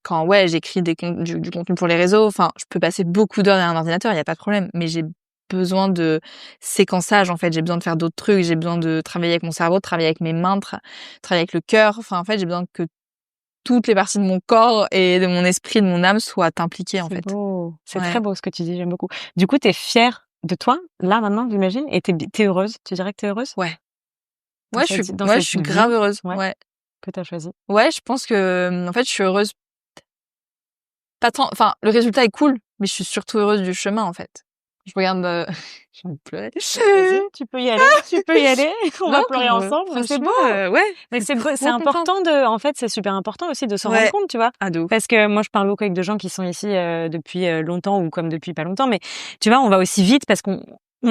j'écris du contenu pour les réseaux. Enfin, je peux passer beaucoup d'heures derrière un ordinateur. Il y a pas de problème. Mais j'ai besoin de séquençage, en fait. J'ai besoin de faire d'autres trucs. J'ai besoin de travailler avec mon cerveau, de travailler avec mes mains, travailler avec le cœur. Enfin, en fait, j'ai besoin que toutes les parties de mon corps et de mon esprit, de mon âme soient impliquées, en fait. Beau. C'est très beau ce que tu dis, j'aime beaucoup. Du coup, t'es fière de toi, là, maintenant, j'imagine, et t'es heureuse. Tu dirais que t'es heureuse? Ouais. Je suis grave heureuse. Ouais. Que t'as choisi. Ouais, je pense que, en fait, je suis heureuse. Pas tant, enfin, le résultat est cool, mais je suis surtout heureuse du chemin, en fait. Je regarde, j'ai envie de pleurer. Tu peux y aller, On va pleurer ensemble, mais c'est beau. Mais c'est important en fait, c'est super important aussi de s'en rendre compte, tu vois. Parce que moi, je parle beaucoup avec des gens qui sont ici depuis longtemps ou comme depuis pas longtemps, mais tu vois, on va aussi vite parce qu'on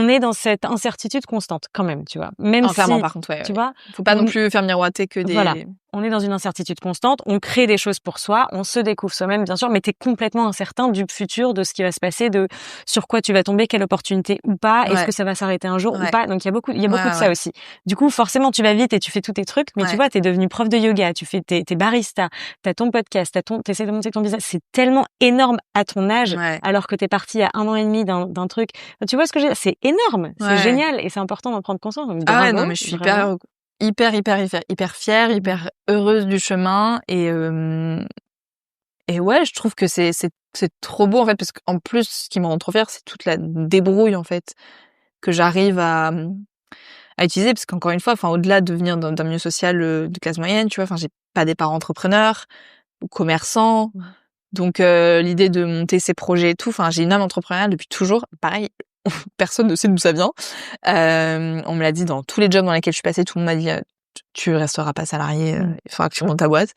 est dans cette incertitude constante quand même, tu vois. Même clairement, par contre, tu vois. Faut pas non plus faire miroiter que des... Voilà. On est dans une incertitude constante, on crée des choses pour soi, on se découvre soi-même, bien sûr, mais t'es complètement incertain du futur, de ce qui va se passer, de sur quoi tu vas tomber, quelle opportunité ou pas, est-ce que ça va s'arrêter un jour ou pas. Donc il y a beaucoup de ça aussi. Du coup, forcément, tu vas vite et tu fais tous tes trucs, mais tu vois, t'es devenu prof de yoga, tu fais t'es barista, t'as ton podcast, t'essaies de monter ton business. C'est tellement énorme à ton âge, alors que t'es parti à 1 an et demi d'un truc. Tu vois ce que j'ai? C'est énorme, c'est génial et c'est important d'en prendre conscience. Donc, bravo, non, mais je suis hyper hyper fière, hyper heureuse du chemin et ouais, je trouve que c'est trop beau en fait parce qu'en plus ce qui me rend trop fière, c'est toute la débrouille en fait que j'arrive à utiliser parce qu'encore une fois, enfin au-delà de venir d'un milieu social de classe moyenne, tu vois, enfin j'ai pas des parents entrepreneurs ou commerçants. Donc l'idée de monter ces projets et tout, enfin j'ai une âme entrepreneuriale depuis toujours. Pareil, personne ne sait d'où ça vient. On me l'a dit dans tous les jobs dans lesquels je suis passée, tout le monde m'a dit tu resteras pas salarié, il faudra que tu montes ta boîte.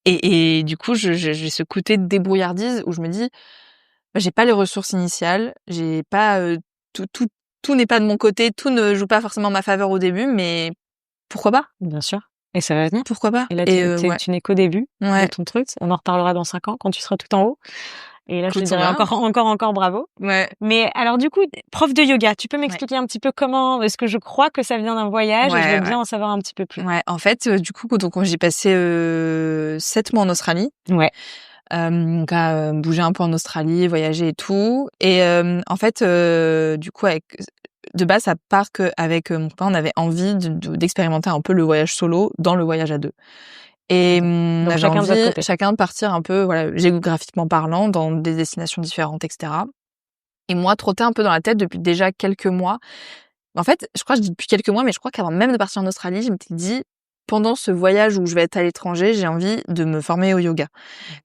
Et du coup, j'ai ce côté de débrouillardise où je me dis bah, j'ai pas les ressources initiales, j'ai pas tout n'est pas de mon côté, tout ne joue pas forcément en ma faveur au début, mais pourquoi pas? Bien sûr. Et ça va venir. Pourquoi pas? Et là, ouais. tu n'es qu'au début Ouais. de ton truc. On en reparlera dans 5 ans quand tu seras tout en haut. Et là, je te Écoute, on dirai verra. encore bravo. Ouais. Mais alors du coup, prof de yoga, tu peux m'expliquer un petit peu comment, parce que je crois que ça vient d'un voyage et je veux bien en savoir un petit peu plus. Ouais, en fait, du coup, donc j'ai passé 7 mois en Australie. Ouais. Donc à bouger un peu en Australie, voyager et tout. Et en fait, du coup, de base, ça part qu'avec mon copain, on avait envie d'expérimenter un peu le voyage solo dans le voyage à deux. Et on Donc avait chacun de votre envie, côté. chacun de partir un peu, voilà, géographiquement parlant, dans des destinations différentes, etc. Et moi, trottais un peu dans la tête depuis déjà quelques mois. En fait, je crois que je dis depuis quelques mois, mais je crois qu'avant même de partir en Australie, je m'étais dit, pendant ce voyage où je vais être à l'étranger, j'ai envie de me former au yoga.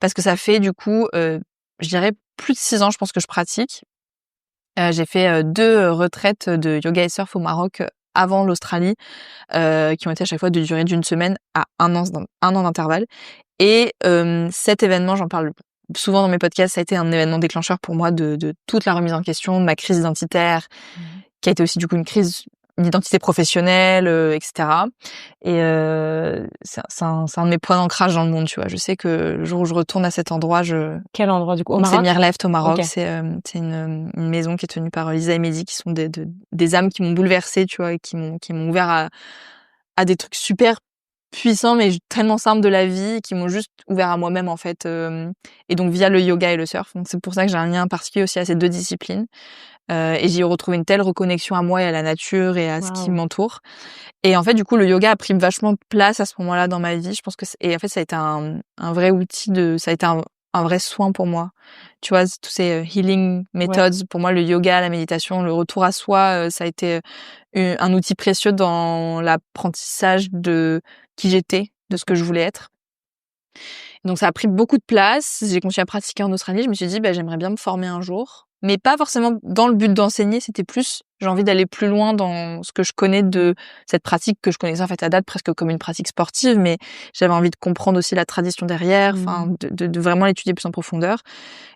Parce que ça fait du coup, je dirais plus de 6 ans, je pense que je pratique. J'ai fait 2 retraites de yoga et surf au Maroc avant l'Australie, qui ont été à chaque fois de durée d'une semaine à 1 an d'intervalle. Et cet événement, j'en parle souvent dans mes podcasts, ça a été un événement déclencheur pour moi de toute la remise en question, de ma crise identitaire, qui a été aussi du coup une crise d'identité professionnelle, etc. Et c'est un de mes points d'ancrage dans le monde, tu vois. Je sais que le jour où je retourne à cet endroit, Quel endroit du coup? Au donc c'est Maroc? Mirleft au Maroc. Okay. C'est une maison qui est tenue par Lisa et Mehdi, qui sont des âmes qui m'ont bouleversée, tu vois, et qui m'ont ouvert à des trucs super puissants, mais tellement simples de la vie, qui m'ont juste ouvert à moi-même, en fait. Et donc via le yoga et le surf. Donc c'est pour ça que j'ai un lien particulier aussi à ces 2 disciplines. Et j'y ai retrouvé une telle reconnexion à moi et à la nature et à ce qui m'entoure. Et en fait, du coup, le yoga a pris vachement de place à ce moment-là dans ma vie. Je pense que et en fait, ça a été un vrai outil ça a été un vrai soin pour moi. Tu vois, tous ces healing methods, pour moi, le yoga, la méditation, le retour à soi, ça a été un outil précieux dans l'apprentissage de qui j'étais, de ce que je voulais être. Donc ça a pris beaucoup de place. J'ai continué à pratiquer en Australie. Je me suis dit, bah, j'aimerais bien me former un jour. Mais pas forcément dans le but d'enseigner, c'était plus, j'ai envie d'aller plus loin dans ce que je connais de cette pratique que je connaissais en fait à date presque comme une pratique sportive, mais j'avais envie de comprendre aussi la tradition derrière, enfin, de vraiment l'étudier plus en profondeur.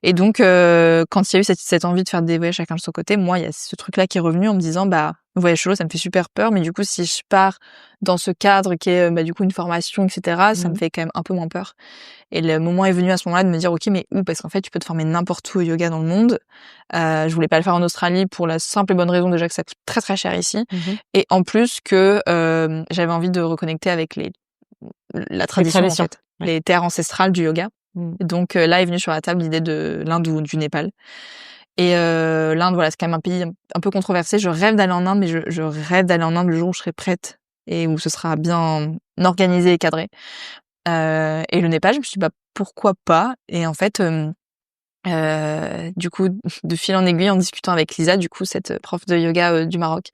Et donc, quand il y a eu cette envie de faire des voyages chacun de son côté, moi, il y a ce truc-là qui est revenu en me disant, bah, le voyage solo, ça me fait super peur, mais du coup, si je pars dans ce cadre qui est, bah, du coup, une formation, etc., ça me fait quand même un peu moins peur. Et le moment est venu à ce moment-là de me dire, OK, mais où? Parce qu'en fait, tu peux te former n'importe où au yoga dans le monde. Je voulais pas le faire en Australie pour la simple et bonne raison déjà que ça coûte très très cher ici. Et en plus que, j'avais envie de reconnecter avec la tradition, en fait. Les terres ancestrales du yoga. Donc là est venue sur la table l'idée de l'Inde ou du Népal. Et l'Inde, voilà, c'est quand même un pays un peu controversé. Je rêve d'aller en Inde, mais je rêve d'aller en Inde le jour où je serai prête et où ce sera bien organisé et cadré. Et le Népal, je me suis dit, bah, pourquoi pas? Et en fait, du coup, de fil en aiguille, en discutant avec Lisa, du coup, cette prof de yoga du Maroc,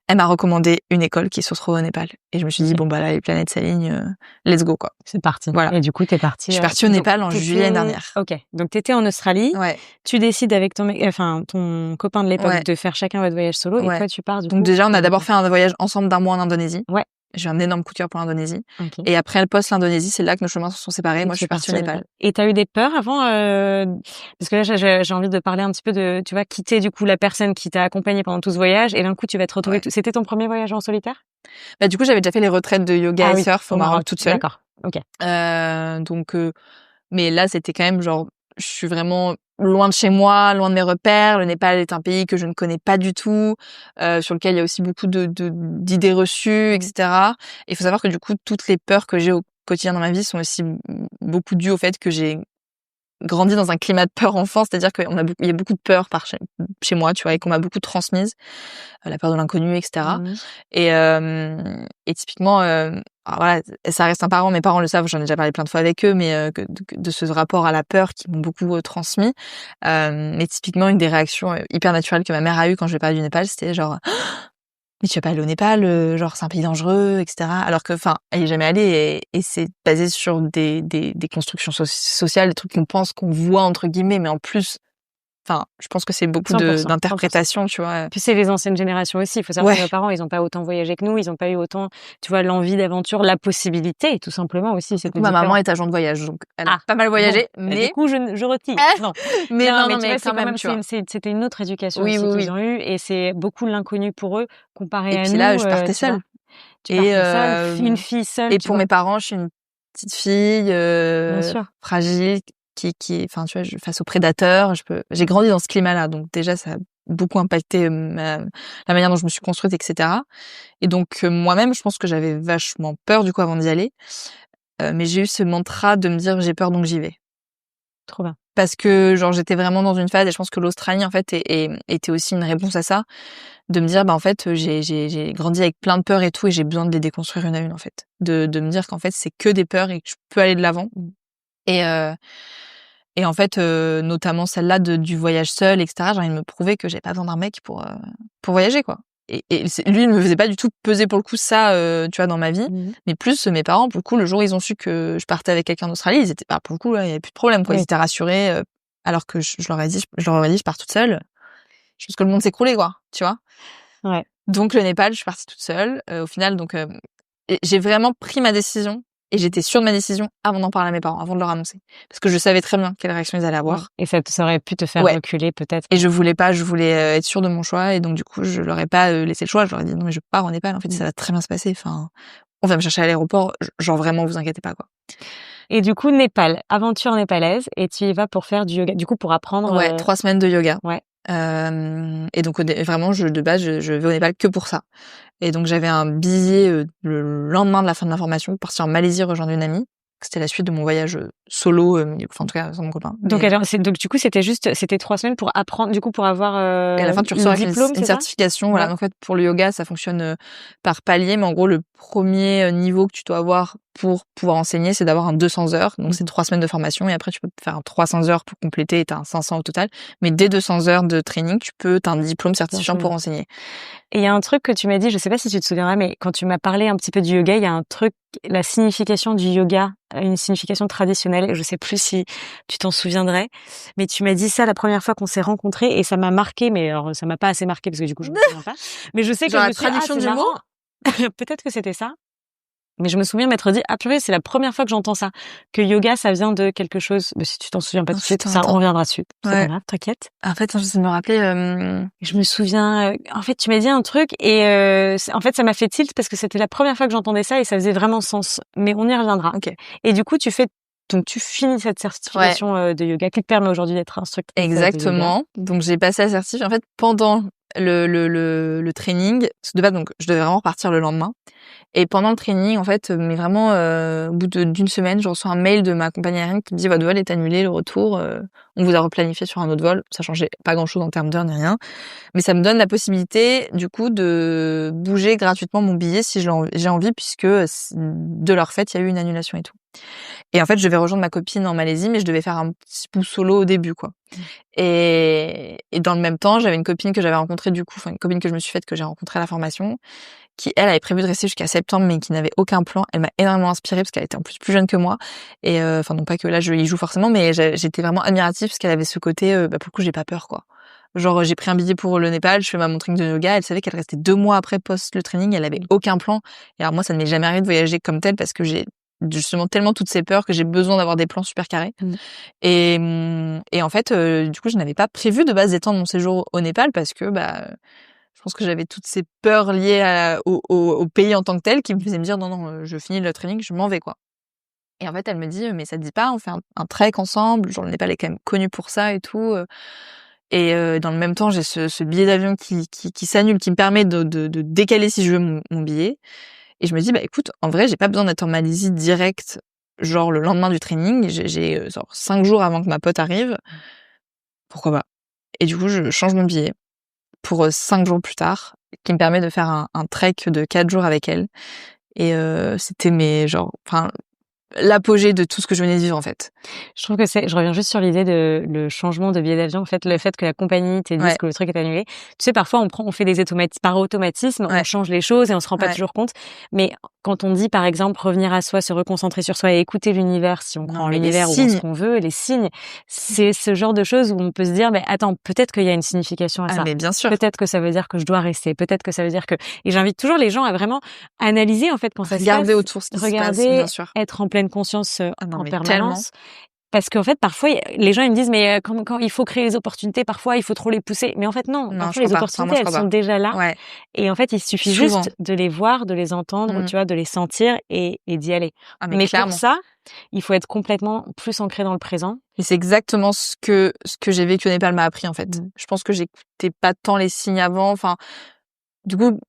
elle m'a recommandé une école qui se trouve au Népal. Et je me suis dit, bon, bah là, les planètes s'alignent, let's go, quoi. C'est parti. Voilà. Et du coup, t'es partie. Je suis partie au Népal en juillet l'année dernière. Ok. Donc, t'étais en Australie. Ouais. Tu décides avec ton copain de l'époque de faire chacun votre voyage solo. Et toi, tu pars, Donc déjà, on a d'abord fait un voyage ensemble d'1 mois en Indonésie. Ouais. J'ai un énorme coup de cœur pour l'Indonésie. Okay. Et après, l'Indonésie, c'est là que nos chemins se sont séparés. Moi, je suis partie au Népal. Et t'as eu des peurs avant parce que là, j'ai envie de parler un petit peu de, tu vois, quitter du coup la personne qui t'a accompagnée pendant tout ce voyage, et d'un coup, tu vas te retrouver. C'était ton premier voyage en solitaire? Bah du coup, j'avais déjà fait les retraites de yoga et surf au Maroc toute seule. D'accord. Ok. Donc, mais là, c'était quand même genre, je suis vraiment loin de chez moi, loin de mes repères. Le Népal est un pays que je ne connais pas du tout, sur lequel il y a aussi beaucoup d'idées reçues, etc. Et il faut savoir que du coup, toutes les peurs que j'ai au quotidien dans ma vie sont aussi beaucoup dues au fait que j'ai grandi dans un climat de peur enfant, c'est-à-dire qu'il y a beaucoup de peur chez moi, tu vois, et qu'on m'a beaucoup transmise, la peur de l'inconnu, etc. Et typiquement, alors voilà, ça reste un parent, mes parents le savent, j'en ai déjà parlé plein de fois avec eux, mais de ce rapport à la peur qui m'ont beaucoup transmis. Mais typiquement, une des réactions hyper naturelles que ma mère a eues quand je lui ai parlé du Népal, c'était genre mais tu vas pas aller au Népal, genre c'est un pays dangereux, etc. Alors que, enfin, elle y est jamais allée et c'est basé sur des constructions sociales, des trucs qu'on pense, qu'on voit entre guillemets, mais en plus, enfin, je pense que c'est beaucoup 100%, d'interprétations, tu vois. Puis c'est les anciennes générations aussi. Il faut savoir que nos parents, ils ont pas autant voyagé que nous, ils ont pas eu autant, tu vois, l'envie d'aventure, la possibilité, tout simplement aussi. C'est ma maman est agent de voyage, donc elle a pas mal voyagé, mais du coup, je retire. Non. mais non, mais quand même, tu vois. C'était une autre éducation aussi qu'ils ont eue, et c'est beaucoup l'inconnu pour eux comparé à nous. Et puis là, je partais seule. Tu partais seule, une fille seule. Et pour mes parents, je suis une petite fille fragile qui enfin tu vois, face aux prédateurs, j'ai grandi dans ce climat-là, donc déjà ça a beaucoup impacté la manière dont je me suis construite, etc. Et donc moi-même, je pense que j'avais vachement peur du coup avant d'y aller, mais j'ai eu ce mantra de me dire j'ai peur donc j'y vais. Trop bien. Parce que genre j'étais vraiment dans une phase, et je pense que l'Australie en fait était aussi une réponse à ça, de me dire bah en fait j'ai grandi avec plein de peurs et tout, et j'ai besoin de les déconstruire une à une en fait, de me dire qu'en fait c'est que des peurs et que je peux aller de l'avant. Et en fait, notamment celle-là du voyage seul, etc., j'ai envie de me prouver que j'avais pas besoin d'un mec pour voyager, quoi. Et lui, il me faisait pas du tout peser pour le coup ça, tu vois, dans ma vie. Mais plus mes parents, pour le coup, le jour où ils ont su que je partais avec quelqu'un d'Australie, ils étaient pas, pour le coup, là, il y avait plus de problème, quoi. Ils étaient rassurés, alors que je leur ai dit, je pars toute seule. Je pense que le monde s'écroulait, quoi, tu vois. Ouais. Donc le Népal, je suis partie toute seule. Au final, donc j'ai vraiment pris ma décision. Et j'étais sûre de ma décision avant d'en parler à mes parents, avant de leur annoncer. Parce que je savais très bien quelle réaction ils allaient avoir. Et ça aurait pu te faire reculer peut-être. Et je voulais être sûre de mon choix. Et donc du coup, je leur ai pas laissé le choix. Je leur ai dit non mais je pars au Népal. En fait, ça va très bien se passer. Enfin, on va me chercher à l'aéroport. Genre vraiment, vous inquiétez pas, quoi. Et du coup, Népal, aventure népalaise. Et tu y vas pour faire du yoga. Du coup, pour apprendre. Ouais, 3 semaines de yoga. Ouais. Et donc vraiment, de base, je vais au Népal que pour ça. Et donc j'avais un billet le lendemain de la fin de la formation pour partir en Malaisie rejoindre une amie. C'était la suite de mon voyage solo, enfin en tout cas sans mon copain. Donc du coup c'était 3 semaines pour apprendre, du coup pour avoir et à la fin tu ressors avec diplôme, une certification. Voilà. Donc, en fait pour le yoga ça fonctionne par palier, mais en gros le premier niveau que tu dois avoir pour pouvoir enseigner, c'est d'avoir un 200 heures. Donc c'est 3 semaines de formation, et après tu peux faire un 300 heures pour compléter, et t'as un 500 au total. Mais dès 200 heures de training, t'as un diplôme certifiant pour enseigner. Et il y a un truc que tu m'as dit, je sais pas si tu te souviendras, mais quand tu m'as parlé un petit peu du yoga, il y a un truc, la signification du yoga, une signification traditionnelle, et je sais plus si tu t'en souviendrais, mais tu m'as dit ça la première fois qu'on s'est rencontrés, et ça m'a marqué, mais alors ça m'a pas assez marqué parce que du coup je me souviens pas. Mais je sais que la traduction du mot. Peut-être que c'était ça. Mais je me souviens m'être dit, ah purée, c'est la première fois que j'entends ça. Que yoga, ça vient de quelque chose. Mais si tu t'en souviens pas tout de suite, ça reviendra dessus. C'est pas grave, t'inquiète. En fait, j'essaie de me rappeler. Je me souviens. En fait, tu m'as dit un truc, et en fait, ça m'a fait tilt parce que c'était la première fois que j'entendais ça et ça faisait vraiment sens. Mais on y reviendra. Ok. Et du coup, tu finis cette certification de yoga qui te permet aujourd'hui d'être instructeur. Exactement. Donc j'ai passé la certif. En fait, pendant le training, de base, donc je devais vraiment repartir le lendemain. Et pendant le training, en fait, mais vraiment, au bout d'une semaine, je reçois un mail de ma compagnie aérienne qui me dit votre vol est annulé, le retour, on vous a replanifié sur un autre vol. Ça changeait pas grand chose en termes d'heures ni rien. Mais ça me donne la possibilité, du coup, de bouger gratuitement mon billet si j'ai envie, puisque de leur fait, il y a eu une annulation et tout. Et en fait, je devais rejoindre ma copine en Malaisie, mais je devais faire un petit bout solo au début, quoi. Et dans le même temps, j'avais une copine que j'avais rencontrée, du coup, enfin, une copine que je me suis faite, que j'ai rencontrée à la formation, qui, elle, avait prévu de rester jusqu'à septembre, mais qui n'avait aucun plan. Elle m'a énormément inspirée parce qu'elle était en plus jeune que moi. Et, enfin, non pas que là, je y joue forcément, mais j'étais vraiment admirative parce qu'elle avait ce côté, pour le coup, j'ai pas peur, quoi. Genre, j'ai pris un billet pour le Népal, je fais mon training de yoga, elle savait qu'elle restait 2 mois après post le training, elle avait aucun plan. Et alors, moi, ça ne m'est jamais arrivé de voyager comme tel parce que j'ai justement tellement toutes ces peurs que j'ai besoin d'avoir des plans super carrés. Et en fait, du coup, je n'avais pas prévu de base d'étendre mon séjour au Népal parce que, je pense que j'avais toutes ces peurs liées au pays en tant que tel qui me faisaient me dire non, je finis le training, je m'en vais, quoi. Et en fait, elle me dit mais ça te dit pas, on fait un trek ensemble, genre le Népal est quand même connu pour ça et tout. Et dans le même temps, j'ai ce billet d'avion qui s'annule, qui me permet de décaler si je veux mon billet. Et je me dis écoute, en vrai, j'ai pas besoin d'être en Malaisie direct genre le lendemain du training, j'ai genre 5 jours avant que ma pote arrive, pourquoi pas. Et du coup, je change mon billet pour 5 jours plus tard, qui me permet de faire un trek de 4 jours avec elle. Et c'était l'apogée de tout ce que je venais de vivre, en fait. Je trouve que je reviens juste sur l'idée de le changement de billet d'avion. En fait, le fait que la compagnie t'ait dit que le truc est annulé. Tu sais, parfois, on fait des par automatisme, on change les choses et on se rend pas toujours compte. Mais quand on dit, par exemple, revenir à soi, se reconcentrer sur soi et écouter l'univers, si on croit en l'univers ou en ce qu'on veut, les signes, c'est ce genre de choses où on peut se dire, mais attends, peut-être qu'il y a une signification à ça. Mais bien sûr. Peut-être que ça veut dire que je dois rester. Peut-être que ça veut dire que... Et j'invite toujours les gens à vraiment analyser, en fait, quand ça se passe. Regarder autour ce qui se passe, bien sûr. Être en pleine conscience en permanence. Tellement. Parce qu'en fait, parfois, les gens, ils me disent, mais quand il faut créer les opportunités, parfois, il faut trop les pousser. Mais en fait, non. Parfois, les opportunités, elles sont déjà là. Ouais. Et en fait, il suffit juste de les voir, de les entendre, tu vois, de les sentir et d'y aller. Mais pour ça, il faut être complètement plus ancré dans le présent. Et c'est exactement ce que j'ai vécu au Népal m'a appris, en fait. Je pense que j'écoutais pas tant les signes avant. Enfin, du coup,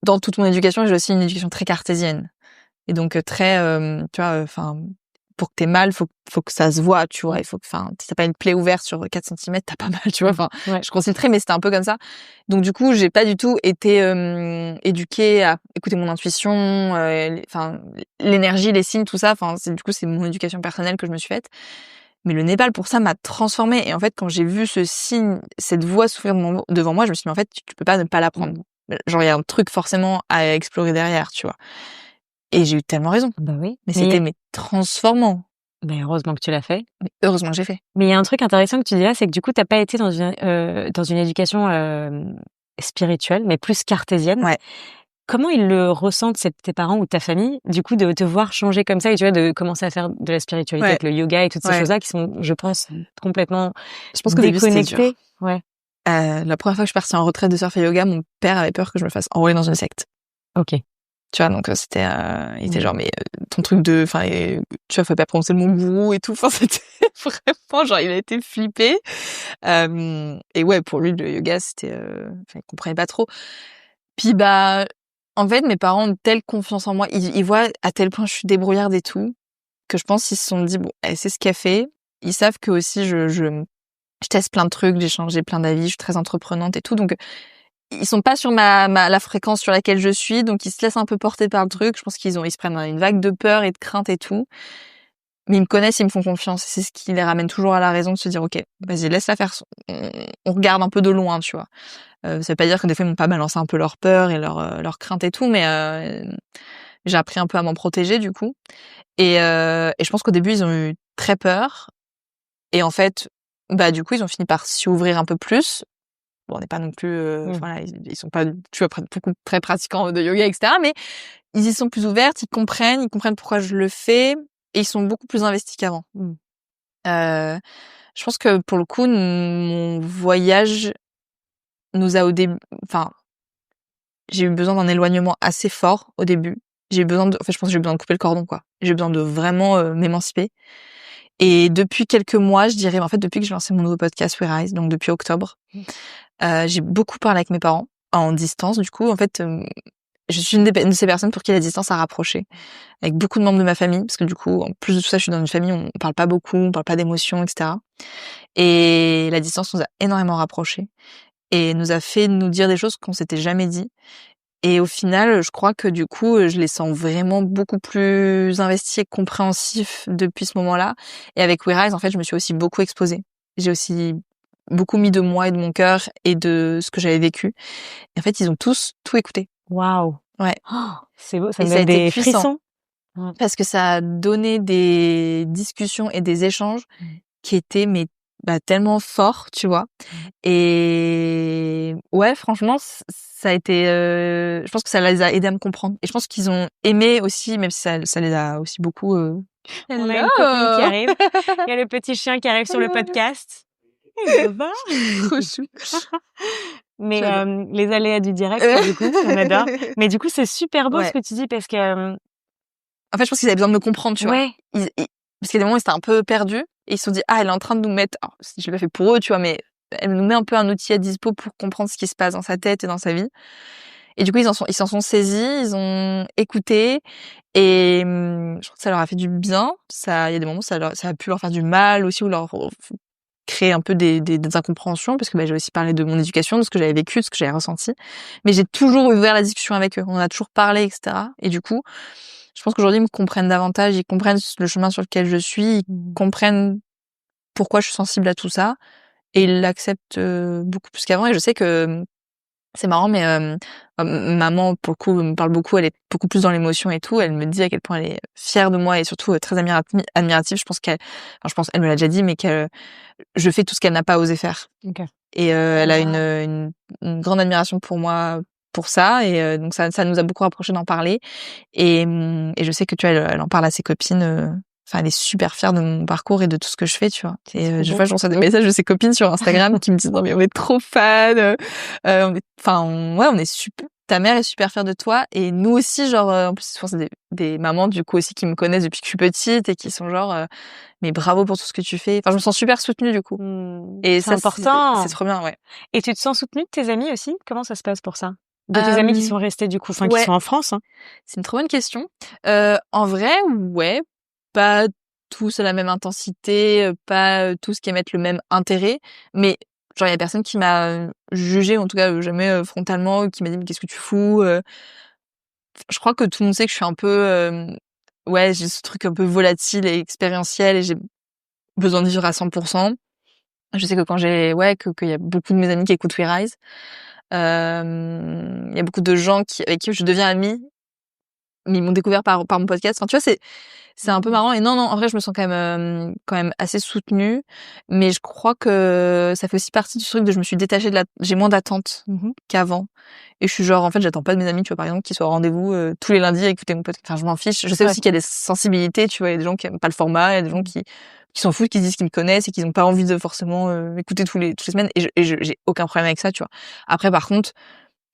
dans toute mon éducation, j'ai aussi une éducation très cartésienne. Et donc, très, tu vois, pour que t'aies mal, faut que ça se voit, tu vois. Il faut que, si t'as pas une plaie ouverte sur 4 cm, t'as pas mal, tu vois. Je considérais, mais c'était un peu comme ça. Donc, du coup, j'ai pas du tout été éduquée à écouter mon intuition, l'énergie, les signes, tout ça. C'est mon éducation personnelle que je me suis faite. Mais le Népal, pour ça, m'a transformée. Et en fait, quand j'ai vu ce signe, cette voix s'ouvrir devant moi, je me suis dit, mais en fait, tu peux pas ne pas la prendre. Genre, il y a un truc forcément à explorer derrière, tu vois. Et j'ai eu tellement raison. Bah oui. Mais c'était transformant. Mais heureusement que tu l'as fait. Mais heureusement que j'ai fait. Mais il y a un truc intéressant que tu dis là, c'est que du coup, t'as pas été dans une éducation spirituelle, mais plus cartésienne. Ouais. Comment ils le ressentent, tes parents ou ta famille, du coup, de te voir changer comme ça et tu vois, de commencer à faire de la spiritualité avec le yoga et toutes ces choses-là qui sont, je pense, complètement déconnectées. Ouais. La première fois que je suis partie en retraite de surf et yoga, mon père avait peur que je me fasse enrôler dans une secte. Ok. Tu vois, donc c'était, il était genre, mais ton truc de, tu vois, faut pas prononcer le mot gourou et tout. C'était vraiment genre, il a été flippé. Et ouais, pour lui, le yoga, c'était, il comprenait pas trop. Puis en fait, mes parents ont telle confiance en moi, ils voient à tel point je suis débrouillarde et tout, que je pense qu'ils se sont dit, bon, elle sait ce qu'elle fait. Ils savent que aussi je teste plein de trucs, j'ai changé plein d'avis, je suis très entreprenante et tout, donc ils sont pas sur la fréquence sur laquelle je suis, donc ils se laissent un peu porter par le truc. Je pense ils se prennent une vague de peur et de crainte et tout. Mais ils me connaissent, ils me font confiance. C'est ce qui les ramène toujours à la raison de se dire, ok, vas-y, laisse-la faire. On regarde un peu de loin, tu vois. Ça veut pas dire que des fois ils m'ont pas balancé un peu leur peur et leur crainte et tout, mais j'ai appris un peu à m'en protéger du coup. Et je pense qu'au début ils ont eu très peur. Et en fait, du coup ils ont fini par s'y ouvrir un peu plus. Bon, on n'est pas non plus, ils sont pas, tu vois, très pratiquants de yoga, etc. Mais ils y sont plus ouverts, ils comprennent pourquoi je le fais et ils sont beaucoup plus investis qu'avant. Je pense que pour le coup, mon voyage nous a j'ai eu besoin d'un éloignement assez fort au début. Je pense que j'ai eu besoin de couper le cordon, quoi. J'ai eu besoin de vraiment m'émanciper. Et depuis quelques mois, je dirais, en fait, depuis que j'ai lancé mon nouveau podcast We Rise, donc depuis octobre, j'ai beaucoup parlé avec mes parents en distance. Du coup, en fait, je suis une de ces personnes pour qui la distance a rapproché, avec beaucoup de membres de ma famille, parce que du coup, en plus de tout ça, je suis dans une famille où on parle pas beaucoup, on parle pas d'émotions, etc. Et la distance nous a énormément rapprochés et nous a fait nous dire des choses qu'on s'était jamais dit. Et au final, je crois que du coup, je les sens vraiment beaucoup plus investis et compréhensifs depuis ce moment-là. Et avec We Rise, en fait, je me suis aussi beaucoup exposée. J'ai aussi beaucoup mis de moi et de mon cœur et de ce que j'avais vécu. Et en fait, ils ont tous tout écouté. Waouh. Ouais. Oh, c'est beau, ça me donne des frissons. Parce que ça a donné des discussions et des échanges qui étaient tellement forts, tu vois. Et ouais, franchement, ça a été, je pense que ça les a aidés à me comprendre. Et je pense qu'ils ont aimé aussi, même si ça les a aussi beaucoup. On a une copine qui arrive. Il y a le petit chien qui arrive sur le podcast. Ça va. Trop chou. Mais les aléas du direct, du coup, on adore. Mais du coup, c'est super beau ce que tu dis parce que. En fait, je pense qu'ils avaient besoin de me comprendre, tu vois. Parce qu'il y a des moments où ils étaient un peu perdus et ils se sont dit, elle est en train de nous mettre. Alors, je l'ai pas fait pour eux, tu vois, mais elle nous met un peu un outil à dispo pour comprendre ce qui se passe dans sa tête et dans sa vie. Et du coup, ils s'en sont saisis, ils ont écouté Et je crois que ça leur a fait du bien. Il y a des moments où ça a pu leur faire du mal aussi, ou leur créer un peu des incompréhensions, parce que j'ai aussi parlé de mon éducation, de ce que j'avais vécu, de ce que j'avais ressenti. Mais j'ai toujours ouvert la discussion avec eux. On a toujours parlé, etc. Et du coup, je pense qu'aujourd'hui, ils me comprennent davantage. Ils comprennent le chemin sur lequel je suis. Ils comprennent pourquoi je suis sensible à tout ça. Et ils l'acceptent beaucoup plus qu'avant. Et je sais que c'est marrant, mais maman, pour le coup, me parle beaucoup. Elle est beaucoup plus dans l'émotion et tout. Elle me dit à quel point elle est fière de moi et surtout très admirative. Elle me l'a déjà dit, mais je fais tout ce qu'elle n'a pas osé faire. Okay. Et elle a une grande admiration pour moi pour ça. Et donc ça nous a beaucoup rapprochés d'en parler. Et je sais que tu vois, elle en parle à ses copines. Enfin, elle est super fière de mon parcours et de tout ce que je fais, tu vois. Et je reçois des messages de ses copines sur Instagram qui me disent non mais on est trop fans. On est super. Ta mère est super fière de toi et nous aussi, genre en plus je pense c'est des mamans du coup aussi qui me connaissent depuis que je suis petite et qui sont genre mais bravo pour tout ce que tu fais. Enfin, je me sens super soutenue du coup. Et c'est important. C'est trop bien, ouais. Et tu te sens soutenue de tes amis aussi? Comment ça se passe pour ça? De tes amis qui sont restés du coup, qui sont en France, hein? C'est une trop bonne question. En vrai, ouais. Pas tous à la même intensité, pas tous qui émettent le même intérêt, mais genre il y a personne qui m'a jugée, en tout cas jamais frontalement, qui m'a dit mais qu'est-ce que tu fous. Je crois que tout le monde sait que je suis un peu j'ai ce truc un peu volatile et expérientiel et j'ai besoin de vivre à 100%. Je sais que quand qu'il y a beaucoup de mes amis qui écoutent We Rise, il y a beaucoup de gens avec qui je deviens amie, mais ils m'ont découvert par mon podcast. Enfin, tu vois, c'est un peu marrant. Et non, en vrai, je me sens quand même assez soutenue. Mais je crois que ça fait aussi partie du truc de je me suis détachée j'ai moins d'attentes qu'avant. Et je suis genre, en fait, j'attends pas de mes amis, tu vois, par exemple, qui soient au rendez-vous tous les lundis à écouter mon podcast. Enfin, je m'en fiche. Je sais aussi qu'il y a des sensibilités, tu vois. Il y a des gens qui aiment pas le format, il y a des gens qui s'en foutent, qui disent qu'ils me connaissent et qui n'ont pas envie de forcément m'écouter toutes les semaines. Et j'ai aucun problème avec ça, tu vois. Après, par contre,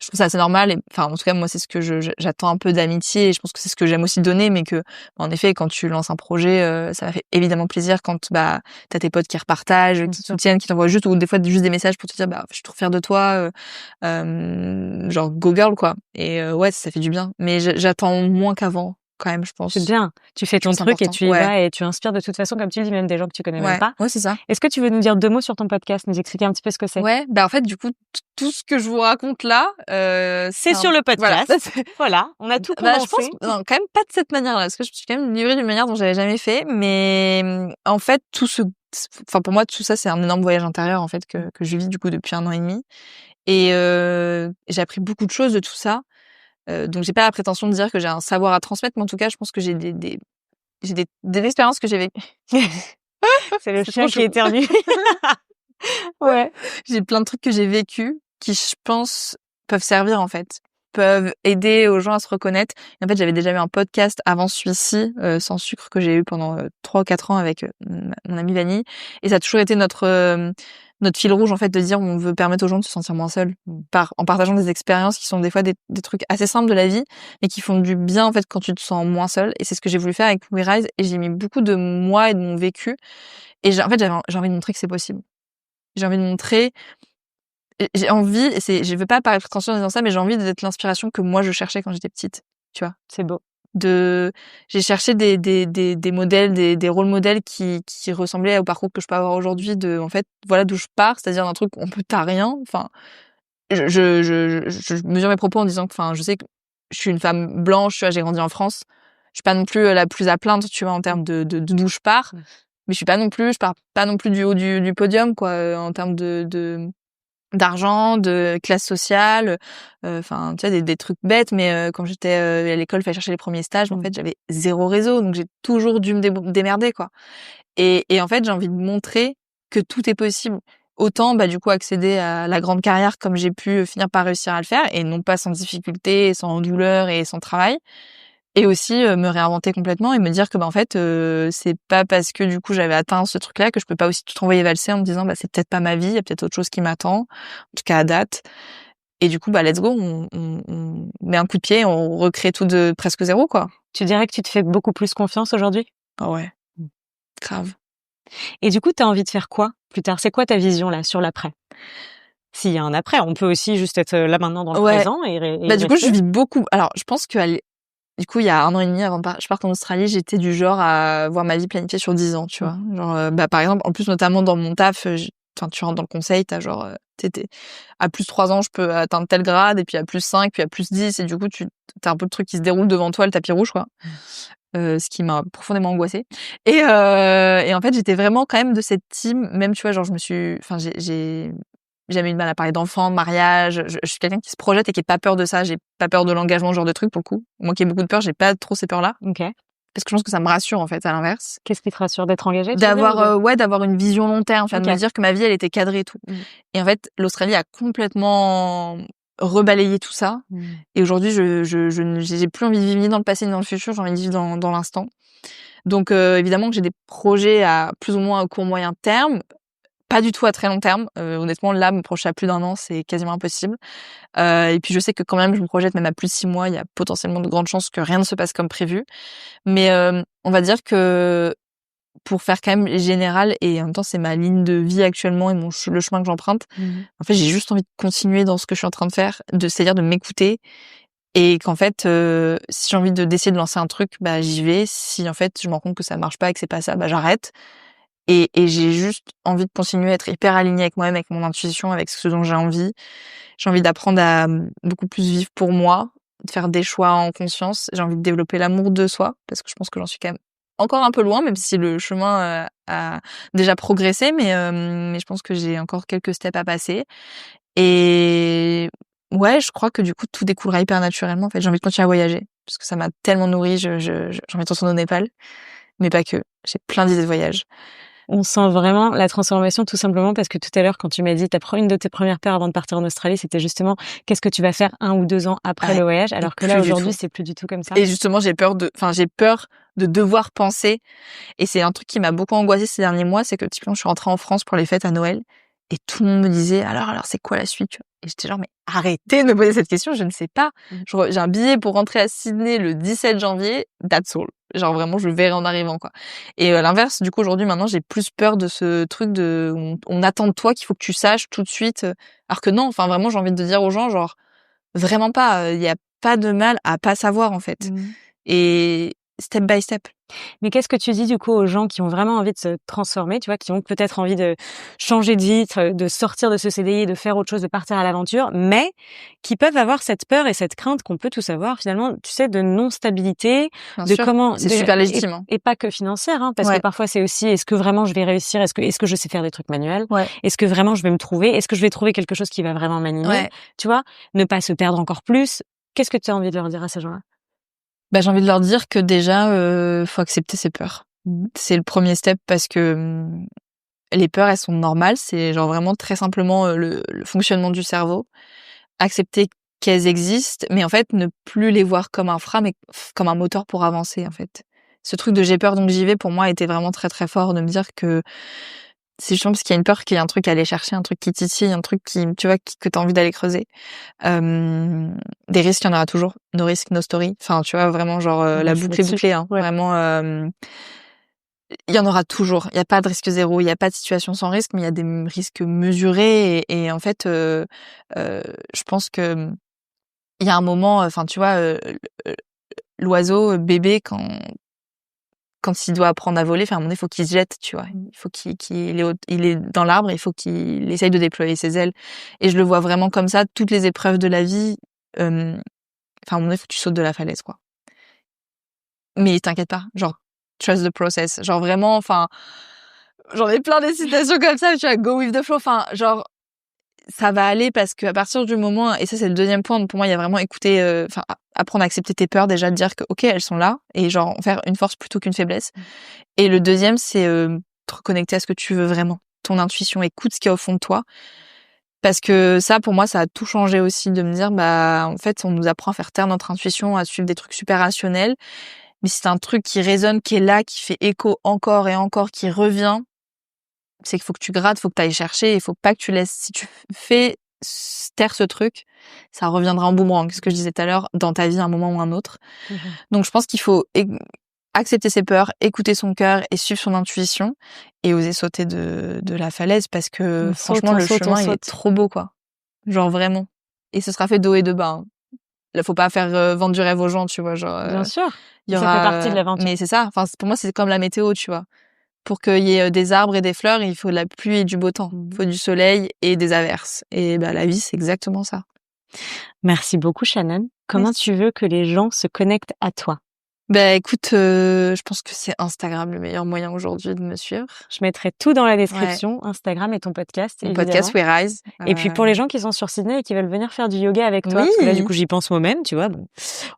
je trouve ça assez normal et enfin en tout cas moi c'est ce que j'attends un peu d'amitié et je pense que c'est ce que j'aime aussi donner, mais que en effet quand tu lances un projet ça m'a fait évidemment plaisir quand t'as tes potes qui repartagent, qui soutiennent, qui t'envoient juste ou des fois juste des messages pour te dire je suis trop fière de toi, genre go girl quoi. Et ouais ça fait du bien, mais j'attends moins qu'avant quand même, je pense. C'est bien. Tu fais ton truc et tu y vas et tu inspires de toute façon, comme tu le dis, même des gens que tu connais même pas. Ouais, c'est ça. Est-ce que tu veux nous dire 2 mots sur ton podcast, nous expliquer un petit peu ce que c'est? Ouais, en fait, du coup, tout ce que je vous raconte là, c'est sur le podcast. Voilà, on a tout condensé. Je pense, non, quand même pas de cette manière-là, parce que je me suis quand même livrée d'une manière dont j'avais jamais fait, mais en fait, pour moi, tout ça, c'est un énorme voyage intérieur, en fait, que je vis, du coup, depuis 1 an et demi. Et j'ai appris beaucoup de choses de tout ça. Donc j'ai pas la prétention de dire que j'ai un savoir à transmettre, mais en tout cas, je pense que j'ai des expériences que j'ai vécues. C'est le chien qui éternue. Ouais. J'ai plein de trucs que j'ai vécus qui, je pense, peuvent servir, en fait. Peuvent aider aux gens à se reconnaître. Et en fait, j'avais déjà eu un podcast avant celui-ci, Sans sucre, que j'ai eu pendant 3 ou 4 ans avec mon amie Vanille. Et ça a toujours été notre fil rouge, en fait, de dire on veut permettre aux gens de se sentir moins seuls. En partageant des expériences qui sont des fois des trucs assez simples de la vie, mais qui font du bien, en fait, quand tu te sens moins seul. Et c'est ce que j'ai voulu faire avec We Rise. Et j'ai mis beaucoup de moi et de mon vécu. Et j'ai envie de montrer que c'est possible. J'ai envie de montrer, j'ai envie, je veux pas paraître prétentieuse en disant ça, mais j'ai envie d'être l'inspiration que moi je cherchais quand j'étais petite, tu vois. C'est beau. J'ai cherché des modèles, des rôles modèles qui ressemblaient au parcours que je peux avoir aujourd'hui, en fait, voilà d'où je pars, c'est-à-dire d'un truc où on peut t'as rien, enfin, je mesure mes propos en disant que, enfin, je sais que je suis une femme blanche, tu vois, j'ai grandi en France, je suis pas non plus la plus à plaindre, tu vois, en termes de d'où je pars. Mais je pars pas non plus du haut du podium, quoi, en termes d'argent, de classe sociale, enfin, tu vois, des trucs bêtes, mais quand j'étais à l'école, fallait chercher les premiers stages, en fait, j'avais 0 réseau, donc j'ai toujours dû me démerder, quoi. Et en fait, j'ai envie de montrer que tout est possible. Autant, du coup, accéder à la grande carrière comme j'ai pu finir par réussir à le faire, et non pas sans difficulté, sans douleur et sans travail. Et aussi me réinventer complètement et me dire que en fait c'est pas parce que du coup j'avais atteint ce truc-là que je peux pas aussi tout envoyer valser en me disant c'est peut-être pas ma vie, il y a peut-être autre chose qui m'attend, en tout cas à date. Et du coup let's go, on met un coup de pied, on recrée tout de presque zéro, quoi. Tu dirais que tu te fais beaucoup plus confiance aujourd'hui? Ah ouais. Grave. Et du coup, t'as envie de faire quoi plus tard? C'est quoi ta vision là sur l'après? S'il y a un après, on peut aussi juste être là maintenant dans le présent et du coup, je vis beaucoup. Alors, je pense que du coup, il y a 1 an et demi avant que je parte en Australie, j'étais du genre à voir ma vie planifiée sur 10 ans, tu vois. Genre, par exemple, en plus, notamment dans mon taf, tu rentres dans le conseil, t'as genre, à plus 3 ans, je peux atteindre tel grade, et puis à plus 5, puis à plus 10, et du coup, t'as un peu le truc qui se déroule devant toi, le tapis rouge, quoi. Ce qui m'a profondément angoissée. Et en fait, j'étais vraiment quand même de cette team, même, tu vois, genre, j'ai jamais eu de mal à parler d'enfants, de mariage. Je suis quelqu'un qui se projette et qui est pas peur de ça. J'ai pas peur de l'engagement, ce genre de truc, pour le coup. Moi qui ai beaucoup de peur, j'ai pas trop ces peurs-là. Ok. Parce que je pense que ça me rassure, en fait, à l'inverse. Qu'est-ce qui te rassure, d'être engagée? D'avoir une vision long terme, de Ok. me dire que ma vie, elle était cadrée et tout. Et en fait, l'Australie a complètement rebalayé tout ça. Et aujourd'hui, j'ai plus envie de vivre ni dans le passé ni dans le futur. J'ai envie de vivre dans l'instant. Donc, évidemment que j'ai des projets à plus ou moins à court moyen terme. Pas du tout à très long terme. Honnêtement, là, me projeter à plus d'1 an, c'est quasiment impossible. Et puis je sais que quand même, je me projette même à plus de 6 mois. Il y a potentiellement de grandes chances que rien ne se passe comme prévu. Mais on va dire que pour faire quand même général, et en même temps, c'est ma ligne de vie actuellement et le chemin que j'emprunte. En fait, j'ai juste envie de continuer dans ce que je suis en train de faire, c'est-à-dire de m'écouter. Et qu'en fait, si j'ai envie d'essayer de lancer un truc, bah j'y vais. Si en fait, je me rends compte que ça marche pas et que c'est pas ça, bah j'arrête. Et j'ai juste envie de continuer à être hyper alignée avec moi-même, avec mon intuition, avec ce dont j'ai envie. J'ai envie d'apprendre à beaucoup plus vivre pour moi, de faire des choix en conscience. J'ai envie de développer l'amour de soi, parce que je pense que j'en suis quand même encore un peu loin, même si le chemin a déjà progressé, mais je pense que j'ai encore quelques steps à passer. Et ouais, je crois que du coup, tout découlera hyper naturellement. En fait, j'ai envie de continuer à voyager, parce que ça m'a tellement nourrie. J'ai envie de retourner au Népal, mais pas que. J'ai plein d'idées de voyage. On sent vraiment la transformation, tout simplement parce que tout à l'heure, quand tu m'as dit une de tes premières peurs avant de partir en Australie, c'était justement qu'est-ce que tu vas faire 1 ou 2 ans après le voyage, alors que là, aujourd'hui, c'est plus du tout comme ça. Et justement, j'ai peur de devoir penser. Et c'est un truc qui m'a beaucoup angoissée ces derniers mois, c'est que typiquement, je suis rentrée en France pour les fêtes à Noël, et tout le monde me disait alors c'est quoi la suite, tu vois. Et j'étais genre, mais arrêtez de me poser cette question, je ne sais pas. J'ai un billet pour rentrer à Sydney le 17 janvier, that's all. Genre vraiment, je le verrai en arrivant, quoi. Et à l'inverse, du coup, aujourd'hui, maintenant, j'ai plus peur de ce truc on attend de toi qu'il faut que tu saches tout de suite. Alors que non, enfin vraiment, j'ai envie de dire aux gens, genre, vraiment pas. Il y a pas de mal à pas savoir, en fait. Et step by step. Mais qu'est-ce que tu dis du coup aux gens qui ont vraiment envie de se transformer, tu vois, qui ont peut-être envie de changer de vie, de sortir de ce CDI, de faire autre chose, de partir à l'aventure, mais qui peuvent avoir cette peur et cette crainte qu'on peut tous avoir finalement, tu sais, de non-stabilité, Bien de sûr, comment c'est super légitime. Et pas que financière, hein, parce que parfois c'est aussi est-ce que vraiment je vais réussir, est-ce que je sais faire des trucs manuels, est-ce que vraiment je vais me trouver, est-ce que je vais trouver quelque chose qui va vraiment m'animer, tu vois, ne pas se perdre encore plus. Qu'est-ce que tu as envie de leur dire à ces gens-là? Bah, j'ai envie de leur dire que déjà, faut accepter ses peurs. C'est le premier step, parce que les peurs, elles sont normales. C'est genre vraiment très simplement le fonctionnement du cerveau. Accepter qu'elles existent, mais en fait, ne plus les voir comme un frein, mais comme un moteur pour avancer, en fait. Ce truc de j'ai peur donc j'y vais, pour moi, était vraiment très très fort, de me dire que c'est justement parce qu'il y a une peur qu'il y a un truc à aller chercher, un truc qui titille, un truc qui, tu vois, que t'as envie d'aller creuser. Des risques, il y en aura toujours. No risk, no story. Enfin, tu vois, vraiment, genre, la boucle est bouclée, hein. Vraiment, il y en aura toujours. Il y a pas de risque zéro, il y a pas de situation sans risque, mais il y a des risques mesurés. Et en fait, je pense que il y a un moment, enfin, tu vois, l'oiseau bébé, quand il doit apprendre à voler, enfin, à un moment donné, il faut qu'il se jette, tu vois. Il faut il est dans l'arbre, il faut qu'il essaye de déployer ses ailes. Et je le vois vraiment comme ça, toutes les épreuves de la vie, enfin, à un moment donné, il faut que tu sautes de la falaise, quoi. Mais t'inquiète pas, genre, trust the process. Genre vraiment, enfin, j'en ai plein des citations comme ça, tu vois, go with the flow, enfin, genre, ça va aller, parce que à partir du moment, et ça c'est le deuxième point, pour moi il y a vraiment écouter, enfin apprendre à accepter tes peurs, déjà de dire que ok, elles sont là, et genre en faire une force plutôt qu'une faiblesse. Et le deuxième, c'est te reconnecter à ce que tu veux vraiment, ton intuition, écoute ce qu'il y a au fond de toi, parce que ça, pour moi, ça a tout changé aussi, de me dire bah en fait on nous apprend à faire taire notre intuition, à suivre des trucs super rationnels, mais c'est un truc qui résonne, qui est là, qui fait écho encore et encore, qui revient. C'est qu'il faut que tu grattes, faut que tu ailles chercher, il faut pas que tu laisses. Si tu fais taire ce truc, ça reviendra en boomerang, ce que je disais tout à l'heure, dans ta vie à un moment ou un autre. Donc je pense qu'il faut accepter ses peurs, écouter son cœur et suivre son intuition, et oser sauter de la falaise, parce que franchement, le chemin il est trop beau, quoi. Genre vraiment. Et ce sera fait de haut et de bas, hein. faut pas faire vendre du rêve aux gens, tu vois, genre. Bien sûr. Il y Ça aura, fait partie de l'aventure. mais c'est ça. Enfin, pour moi, c'est comme la météo, tu vois. Pour qu'il y ait des arbres et des fleurs, il faut de la pluie et du beau temps. Il faut du soleil et des averses. Et bah, la vie, c'est exactement ça. Merci beaucoup, Shannon. Comment tu veux que les gens se connectent à toi? Bah écoute, je pense que c'est Instagram le meilleur moyen aujourd'hui de me suivre. Je mettrai tout dans la description, Instagram et ton podcast, Mon évidemment. podcast We Rise. Et puis pour les gens qui sont sur Sydney et qui veulent venir faire du yoga avec toi, parce que là du coup j'y pense moi-même, tu vois, bon,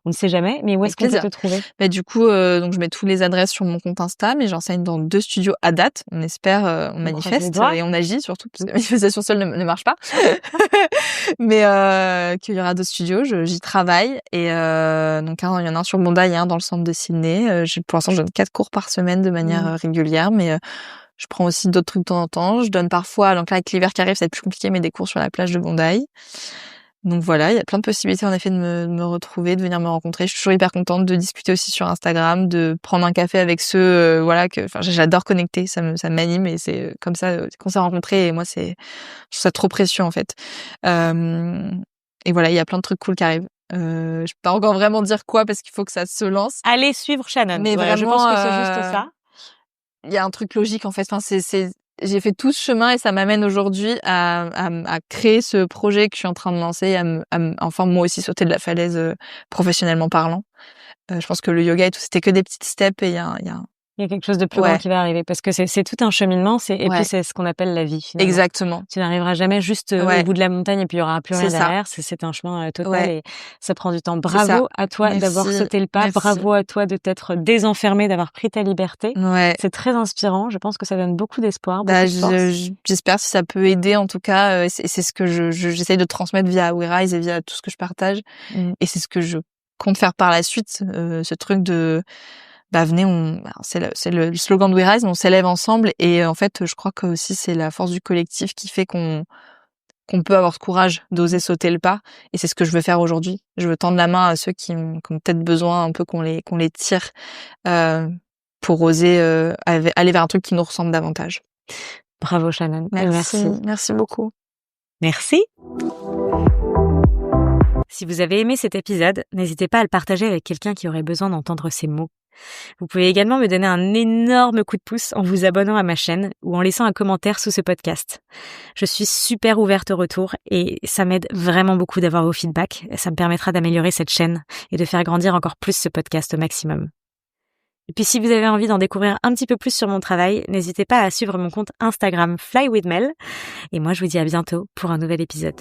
on ne sait jamais, mais où est-ce qu'on peut te trouver? Bah du coup, donc je mets toutes les adresses sur mon compte Insta, mais j'enseigne dans 2 studios à date. On espère, on manifeste et on agit surtout, parce que la manifestation seule ne marche pas. Mais qu'il y aura 2 studios, j'y travaille et donc il y en a un sur Bondi et un dans le centre de Sydney. Pour l'instant, je donne 4 cours par semaine de manière régulière, mais je prends aussi d'autres trucs de temps en temps. Je donne parfois, donc là avec l'hiver qui arrive, ça va être plus compliqué, mais des cours sur la plage de Bondi. Donc voilà, il y a plein de possibilités en effet de me retrouver, de venir me rencontrer. Je suis toujours hyper contente de discuter aussi sur Instagram, de prendre un café avec ceux, j'adore connecter, ça m'anime et c'est comme ça qu'on s'est rencontrés et moi je trouve ça trop précieux en fait. Et voilà, il y a plein de trucs cool qui arrivent. Je peux pas encore vraiment dire quoi parce qu'il faut que ça se lance. Allez suivre Shannon. Mais vraiment, je pense que c'est juste ça. Il y a un truc logique en fait. Enfin, j'ai fait tout ce chemin et ça m'amène aujourd'hui à créer ce projet que je suis en train de lancer, enfin moi aussi sauter de la falaise professionnellement parlant. Je pense que le yoga et tout, c'était que des petites steps et il y a quelque chose de plus grand qui va arriver parce que c'est tout un cheminement, et puis c'est ce qu'on appelle la vie finalement. Exactement. Tu n'arriveras jamais juste au bout de la montagne et puis il y aura plus rien derrière, c'est un chemin total et ça prend du temps. Bravo à toi d'avoir sauté le pas, bravo à toi de t'être désenfermée, d'avoir pris ta liberté. C'est très inspirant, je pense que ça donne beaucoup d'espoir, beaucoup de force. J'espère si ça peut aider en tout cas, c'est ce que j'essaye de transmettre via We Rise et via tout ce que je partage et c'est ce que je compte faire par la suite, ce truc de venez, c'est le slogan de We Rise, on s'élève ensemble et en fait, je crois que aussi c'est la force du collectif qui fait qu'on peut avoir ce courage d'oser sauter le pas et c'est ce que je veux faire aujourd'hui. Je veux tendre la main à ceux qui ont peut-être besoin un peu qu'on les tire pour oser aller vers un truc qui nous ressemble davantage. Bravo Shannon. Merci beaucoup. Merci. Si vous avez aimé cet épisode, n'hésitez pas à le partager avec quelqu'un qui aurait besoin d'entendre ces mots. Vous pouvez également me donner un énorme coup de pouce en vous abonnant à ma chaîne ou en laissant un commentaire sous ce podcast. Je suis super ouverte au retour et ça m'aide vraiment beaucoup d'avoir vos feedbacks. Ça me permettra d'améliorer cette chaîne et de faire grandir encore plus ce podcast au maximum. Et puis si vous avez envie d'en découvrir un petit peu plus sur mon travail, n'hésitez pas à suivre mon compte Instagram Fly with Mel. Et moi je vous dis à bientôt pour un nouvel épisode.